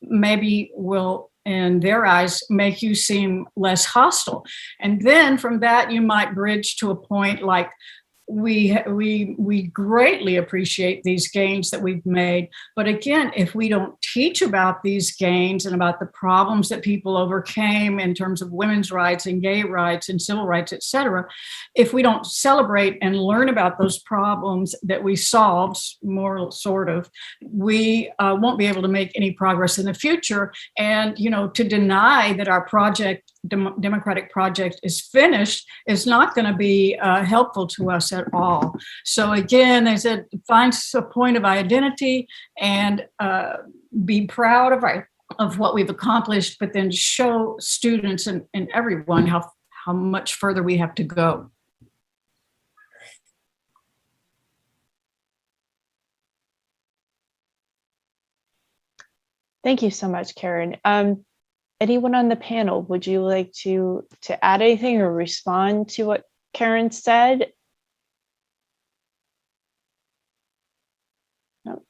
maybe will, in their eyes, make you seem less hostile. And then from that, you might bridge to a point like, we greatly appreciate these gains that we've made. But again, if we don't teach about these gains and about the problems that people overcame in terms of women's rights and gay rights and civil rights, et cetera, if we don't celebrate and learn about those problems that we solved, more sort of, we won't be able to make any progress in the future. And, you know, to deny that our project, democratic project, is finished is not going to be helpful to us at all. So again, they said, find a point of identity and be proud of what we've accomplished, but then show students and everyone how much further we have to go. Thank you so much, Karen. Anyone on the panel, would you like to add anything or respond to what Karen said? No.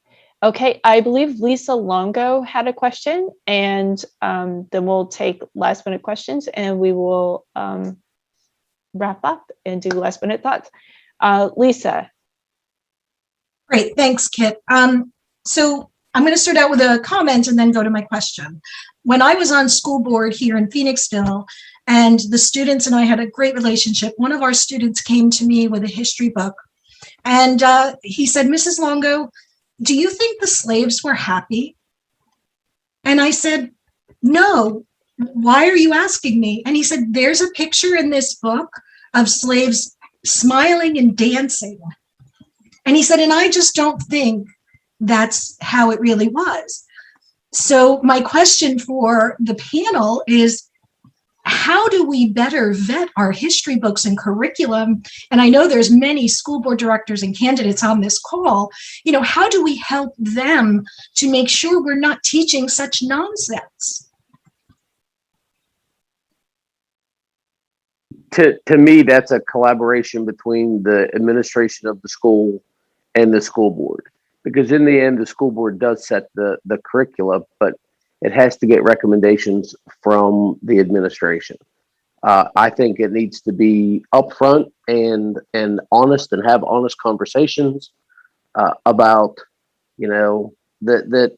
Okay, I believe Lisa Longo had a question, and then we'll take last minute questions, and we will wrap up and do last minute thoughts. Lisa. Great, thanks, Kit. So I'm going to start out with a comment and then go to my question. When I was on school board here in Phoenixville, and the students and I had a great relationship, one of our students came to me with a history book, and he said, Mrs. Longo, do you think the slaves were happy? And I said, no. Why are you asking me? And he said, there's a picture in this book of slaves smiling and dancing. And he said, and I just don't think that's how it really was. So my question for the panel is, how do we better vet our history books and curriculum? And I know there's many school board directors and candidates on this call. You know, how do we help them to make sure we're not teaching such nonsense? To me, that's a collaboration between the administration of the school and the school board. Because in the end, the school board does set the curricula, but it has to get recommendations from the administration. I think it needs to be upfront and honest, and have honest conversations about, you know, that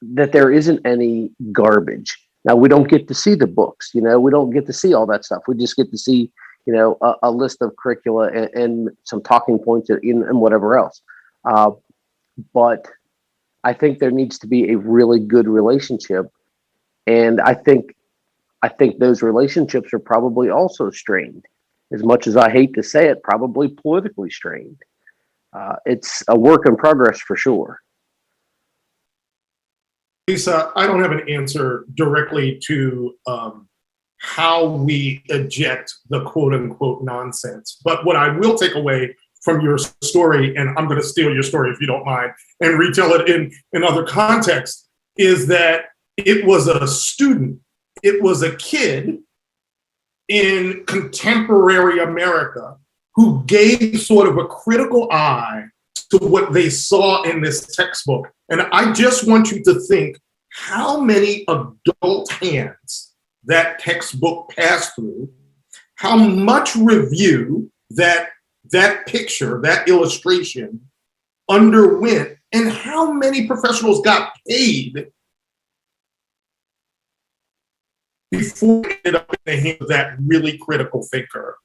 there isn't any garbage. Now, we don't get to see the books, you know, we don't get to see all that stuff. We just get to see, you know, a list of curricula and some talking points and whatever else. But I think there needs to be a really good relationship. And I think those relationships are probably also strained. As much as I hate to say it, probably politically strained. It's a work in progress for sure. Lisa, I don't have an answer directly to how we eject the quote unquote nonsense. But what I will take away from your story, and I'm going to steal your story if you don't mind, and retell it in other contexts, is that it was a student, it was a kid in contemporary America who gave sort of a critical eye to what they saw in this textbook. And I just want you to think how many adult hands that textbook passed through, how much review that picture, that illustration underwent, and how many professionals got paid before it ended up in the hands of that really critical thinker.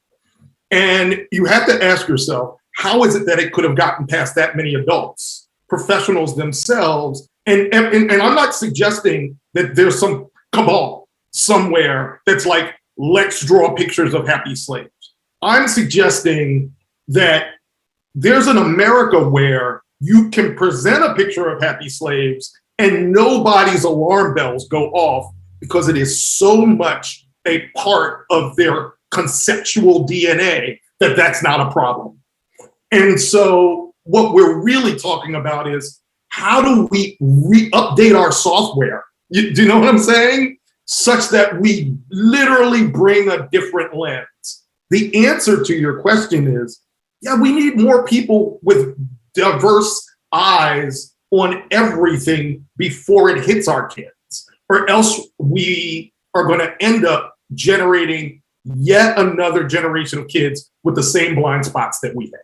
And you have to ask yourself, how is it that it could have gotten past that many adults, professionals themselves? And I'm not suggesting that there's some cabal somewhere that's like, let's draw pictures of happy slaves. I'm suggesting that there's an America where you can present a picture of happy slaves and nobody's alarm bells go off, because it is so much a part of their conceptual DNA that that's not a problem. And so what we're really talking about is how do we update our software? Do you know what I'm saying? Such that we literally bring a different lens. The answer to your question is, yeah, we need more people with diverse eyes on everything before it hits our kids, or else we are going to end up generating yet another generation of kids with the same blind spots that we have.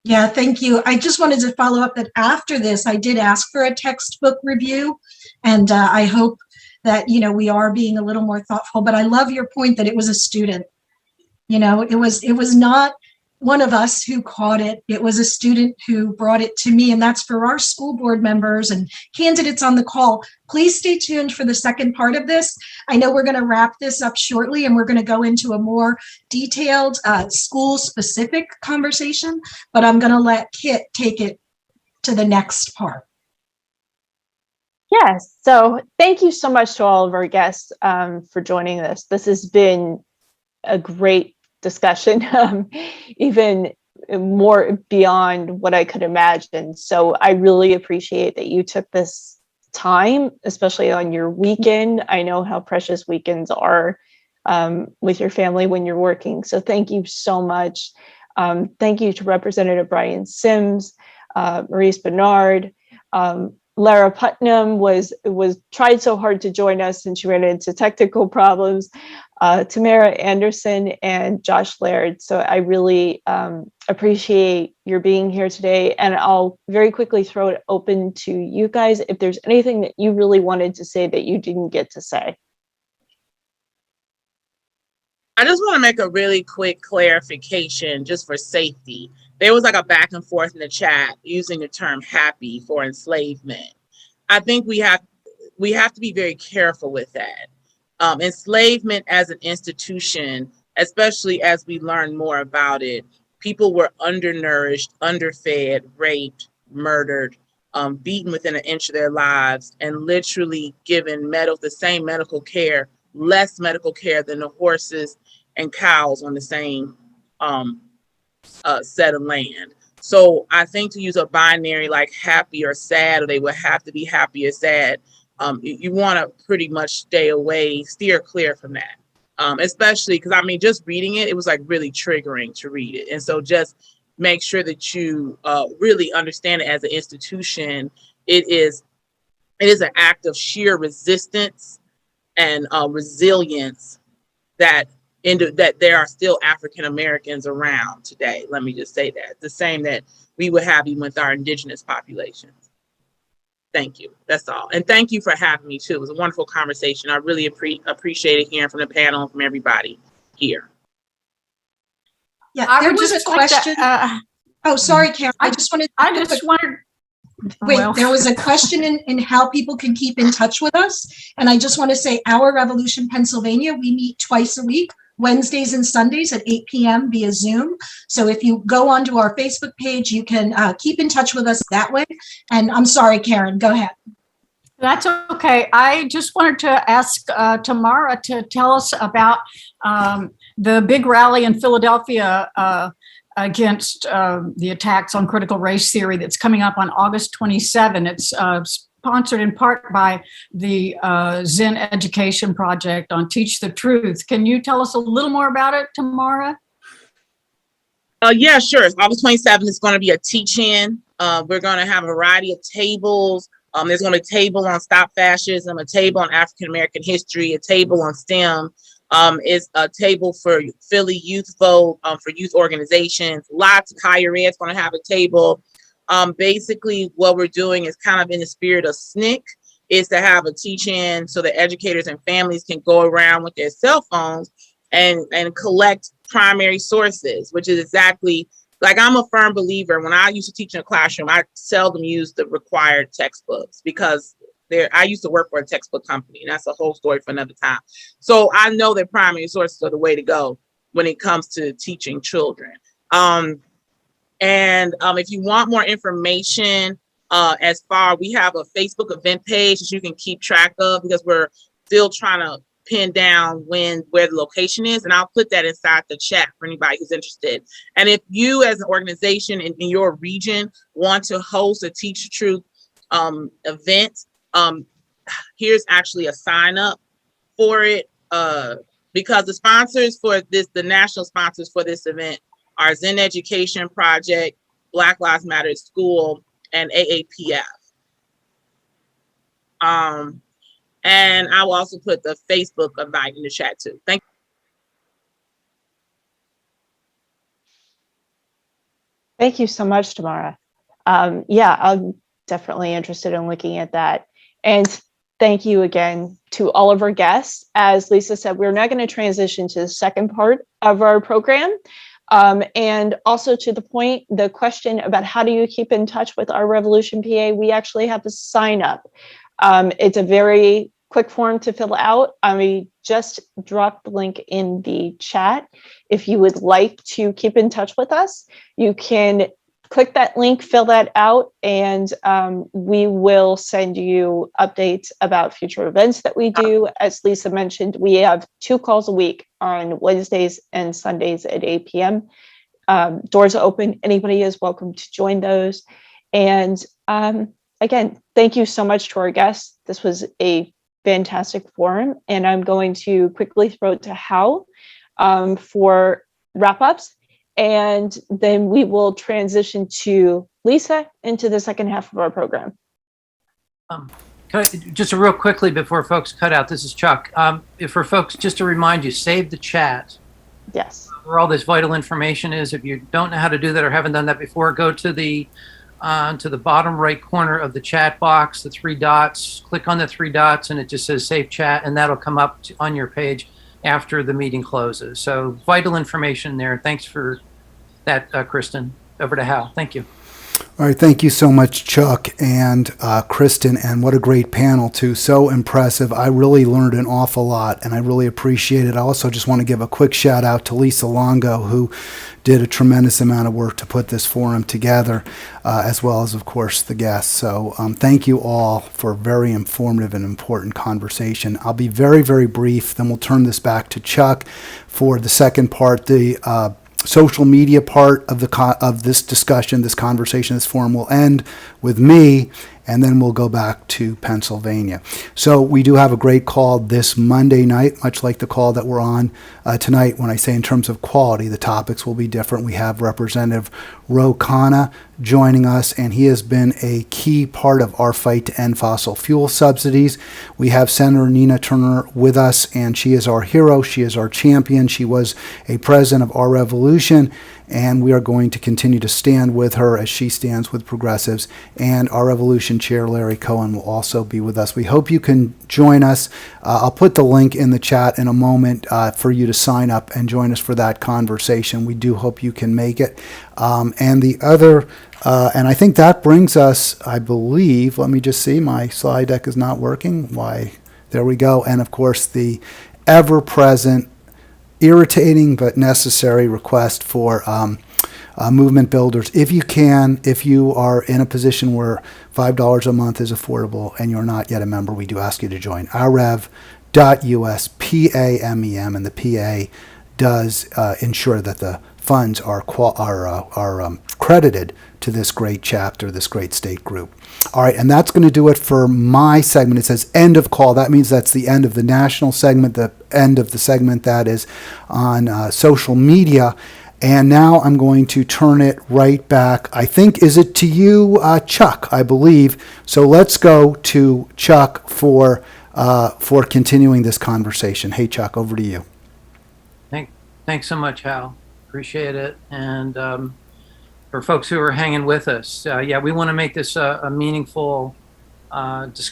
Yeah, thank you. I just wanted to follow up that after this, I did ask for a textbook review, and I hope that, you know, we are being a little more thoughtful. But I love your point that it was a student. You know, it was not one of us who caught it. It was a student who brought it to me, and that's for our school board members and candidates on the call. Please stay tuned for the second part of this. I know we're going to wrap this up shortly, and we're going to go into a more detailed school-specific conversation, but I'm going to let Kit take it to the next part. Yes, so thank you so much to all of our guests for joining us. This has been a great discussion, even more beyond what I could imagine. So I really appreciate that you took this time, especially on your weekend. I know how precious weekends are with your family when you're working. So thank you so much. Thank you to Representative Brian Sims, Maurice Bernard. Lara Putnam was tried so hard to join us and she ran into technical problems. Tamara Anderson and Josh Laird. So I really appreciate your being here today. And I'll very quickly throw it open to you guys if there's anything that you really wanted to say that you didn't get to say. I just want to make a really quick clarification just for safety. There was like a back and forth in the chat using the term happy for enslavement. I think we have to be very careful with that. Enslavement as an institution, especially as we learn more about it, people were undernourished, underfed, raped, murdered, beaten within an inch of their lives, and literally given the same medical care, less medical care than the horses and cows on the same set of land. So I think to use a binary like happy or sad, or they would have to be happy or sad, you want to pretty much steer clear from that. Especially because, I mean, just reading it, it was like really triggering to read it. And so just make sure that you really understand it as an institution. It is an act of sheer resistance and resilience that there are still African Americans around today. Let me just say that. The same that we would have even with our indigenous populations. Thank you. That's all. And thank you for having me too. It was a wonderful conversation. I really appreciated hearing from the panel and from everybody here. Yeah, there was a question. Oh, sorry, Karen. There was a question in how people can keep in touch with us. And I just want to say Our Revolution Pennsylvania, we meet twice a week, Wednesdays and Sundays at 8 p.m. via Zoom. So if you go onto our Facebook page, you can keep in touch with us that way. And I'm sorry, Karen, go ahead. That's okay. I just wanted to ask Tamara to tell us about the big rally in Philadelphia against the attacks on critical race theory that's coming up on August 27. It's sponsored in part by the Zen Education Project on Teach the Truth. Can you tell us a little more about it, Tamara? Yeah, sure. August 27th is going to be a teach-in. We're going to have a variety of tables. There's going to be a table on Stop Fascism, a table on African American history, a table on STEM. It's a table for Philly Youth Vote, for youth organizations. Lots of higher ed is going to have a table. Basically, what we're doing is kind of in the spirit of SNCC, is to have a teach-in so that educators and families can go around with their cell phones and collect primary sources, which is exactly, like, I'm a firm believer. When I used to teach in a classroom, I seldom used the required textbooks because I used to work for a textbook company, and that's a whole story for another time. So I know that primary sources are the way to go when it comes to teaching children. If you want more information, we have a Facebook event page that you can keep track of, because we're still trying to pin down where the location is, and I'll put that inside the chat for anybody who's interested. And if you as an organization in your region want to host a Teach the Truth event, here's actually a sign up for it, because the sponsors for this, the national sponsors for this event are Zen Education Project, Black Lives Matter School, and AAPF. And I will also put the Facebook invite in the chat too. Thank you. Thank you so much, Tamara. Yeah, I'm definitely interested in looking at that. And thank you again to all of our guests. As Lisa said, we're now going to transition to the second part of our program. And also to the point, the question about how do you keep in touch with Our Revolution PA, we actually have to sign up. It's a very quick form to fill out. I just dropped the link in the chat. If you would like to keep in touch with us, you can click that link, fill that out, and we will send you updates about future events that we do. As Lisa mentioned, we have 2 calls a week on Wednesdays and Sundays at 8 p.m. Doors are open. Anybody is welcome to join those. And again, thank you so much to our guests. This was a fantastic forum, and I'm going to quickly throw it to Hal for wrap-ups, and then we will transition to Lisa into the second half of our program. Just real quickly before folks cut out, this is Chuck. For folks, just to remind you, save the chat. Yes. Where all this vital information is. If you don't know how to do that or haven't done that before, go to the bottom right corner of the chat box, the 3 dots, click on the 3 dots, and it just says save chat, and that'll come up on your page after the meeting closes. So vital information there. Thanks for that, Kristen. Over to Hal. Thank you. All right, thank you so much, Chuck and Kristen, and what a great panel, too. So impressive. I really learned an awful lot, and I really appreciate it. I also just want to give a quick shout out to Lisa Longo, who did a tremendous amount of work to put this forum together, as well as, of course, the guests. So thank you all for a very informative and important conversation. I'll be very, very brief, then we'll turn this back to Chuck for the second part. The social media part of this discussion, this conversation, this forum will end with me, and then we'll go back to Pennsylvania. So we do have a great call this Monday night, much like the call that we're on tonight. When I say in terms of quality, the topics will be different. We have Representative Ro Khanna joining us, and he has been a key part of our fight to end fossil fuel subsidies. We have Senator Nina Turner with us, and she is our hero. She is our champion. She was a president of Our Revolution, and we are going to continue to stand with her as she stands with progressives. And Our Revolution Chair Larry Cohen will also be with us. We hope you can join us. I'll put the link in the chat in a moment for you to sign up and join us for that conversation. We do hope you can make it. And the other, and I think that brings us, I believe, let me just see, my slide deck is not working. Why? There we go. And of course, the ever-present, irritating but necessary request for movement builders. If you can, if you are in a position where $5 a month is affordable and you're not yet a member, we do ask you to join ourrev.us, PAMEM, and the PA does ensure that the funds are credited to this great chapter, this great state group. All right, and that's going to do it for my segment. It says end of call. That means that's the end of the national segment, the end of the segment that is on social media. And now I'm going to turn it right back. I think, is it to you, Chuck, I believe. So let's go to Chuck for continuing this conversation. Hey, Chuck, over to you. Thanks so much, Hal. Appreciate it. And for folks who are hanging with us, yeah, we want to make this a meaningful discussion.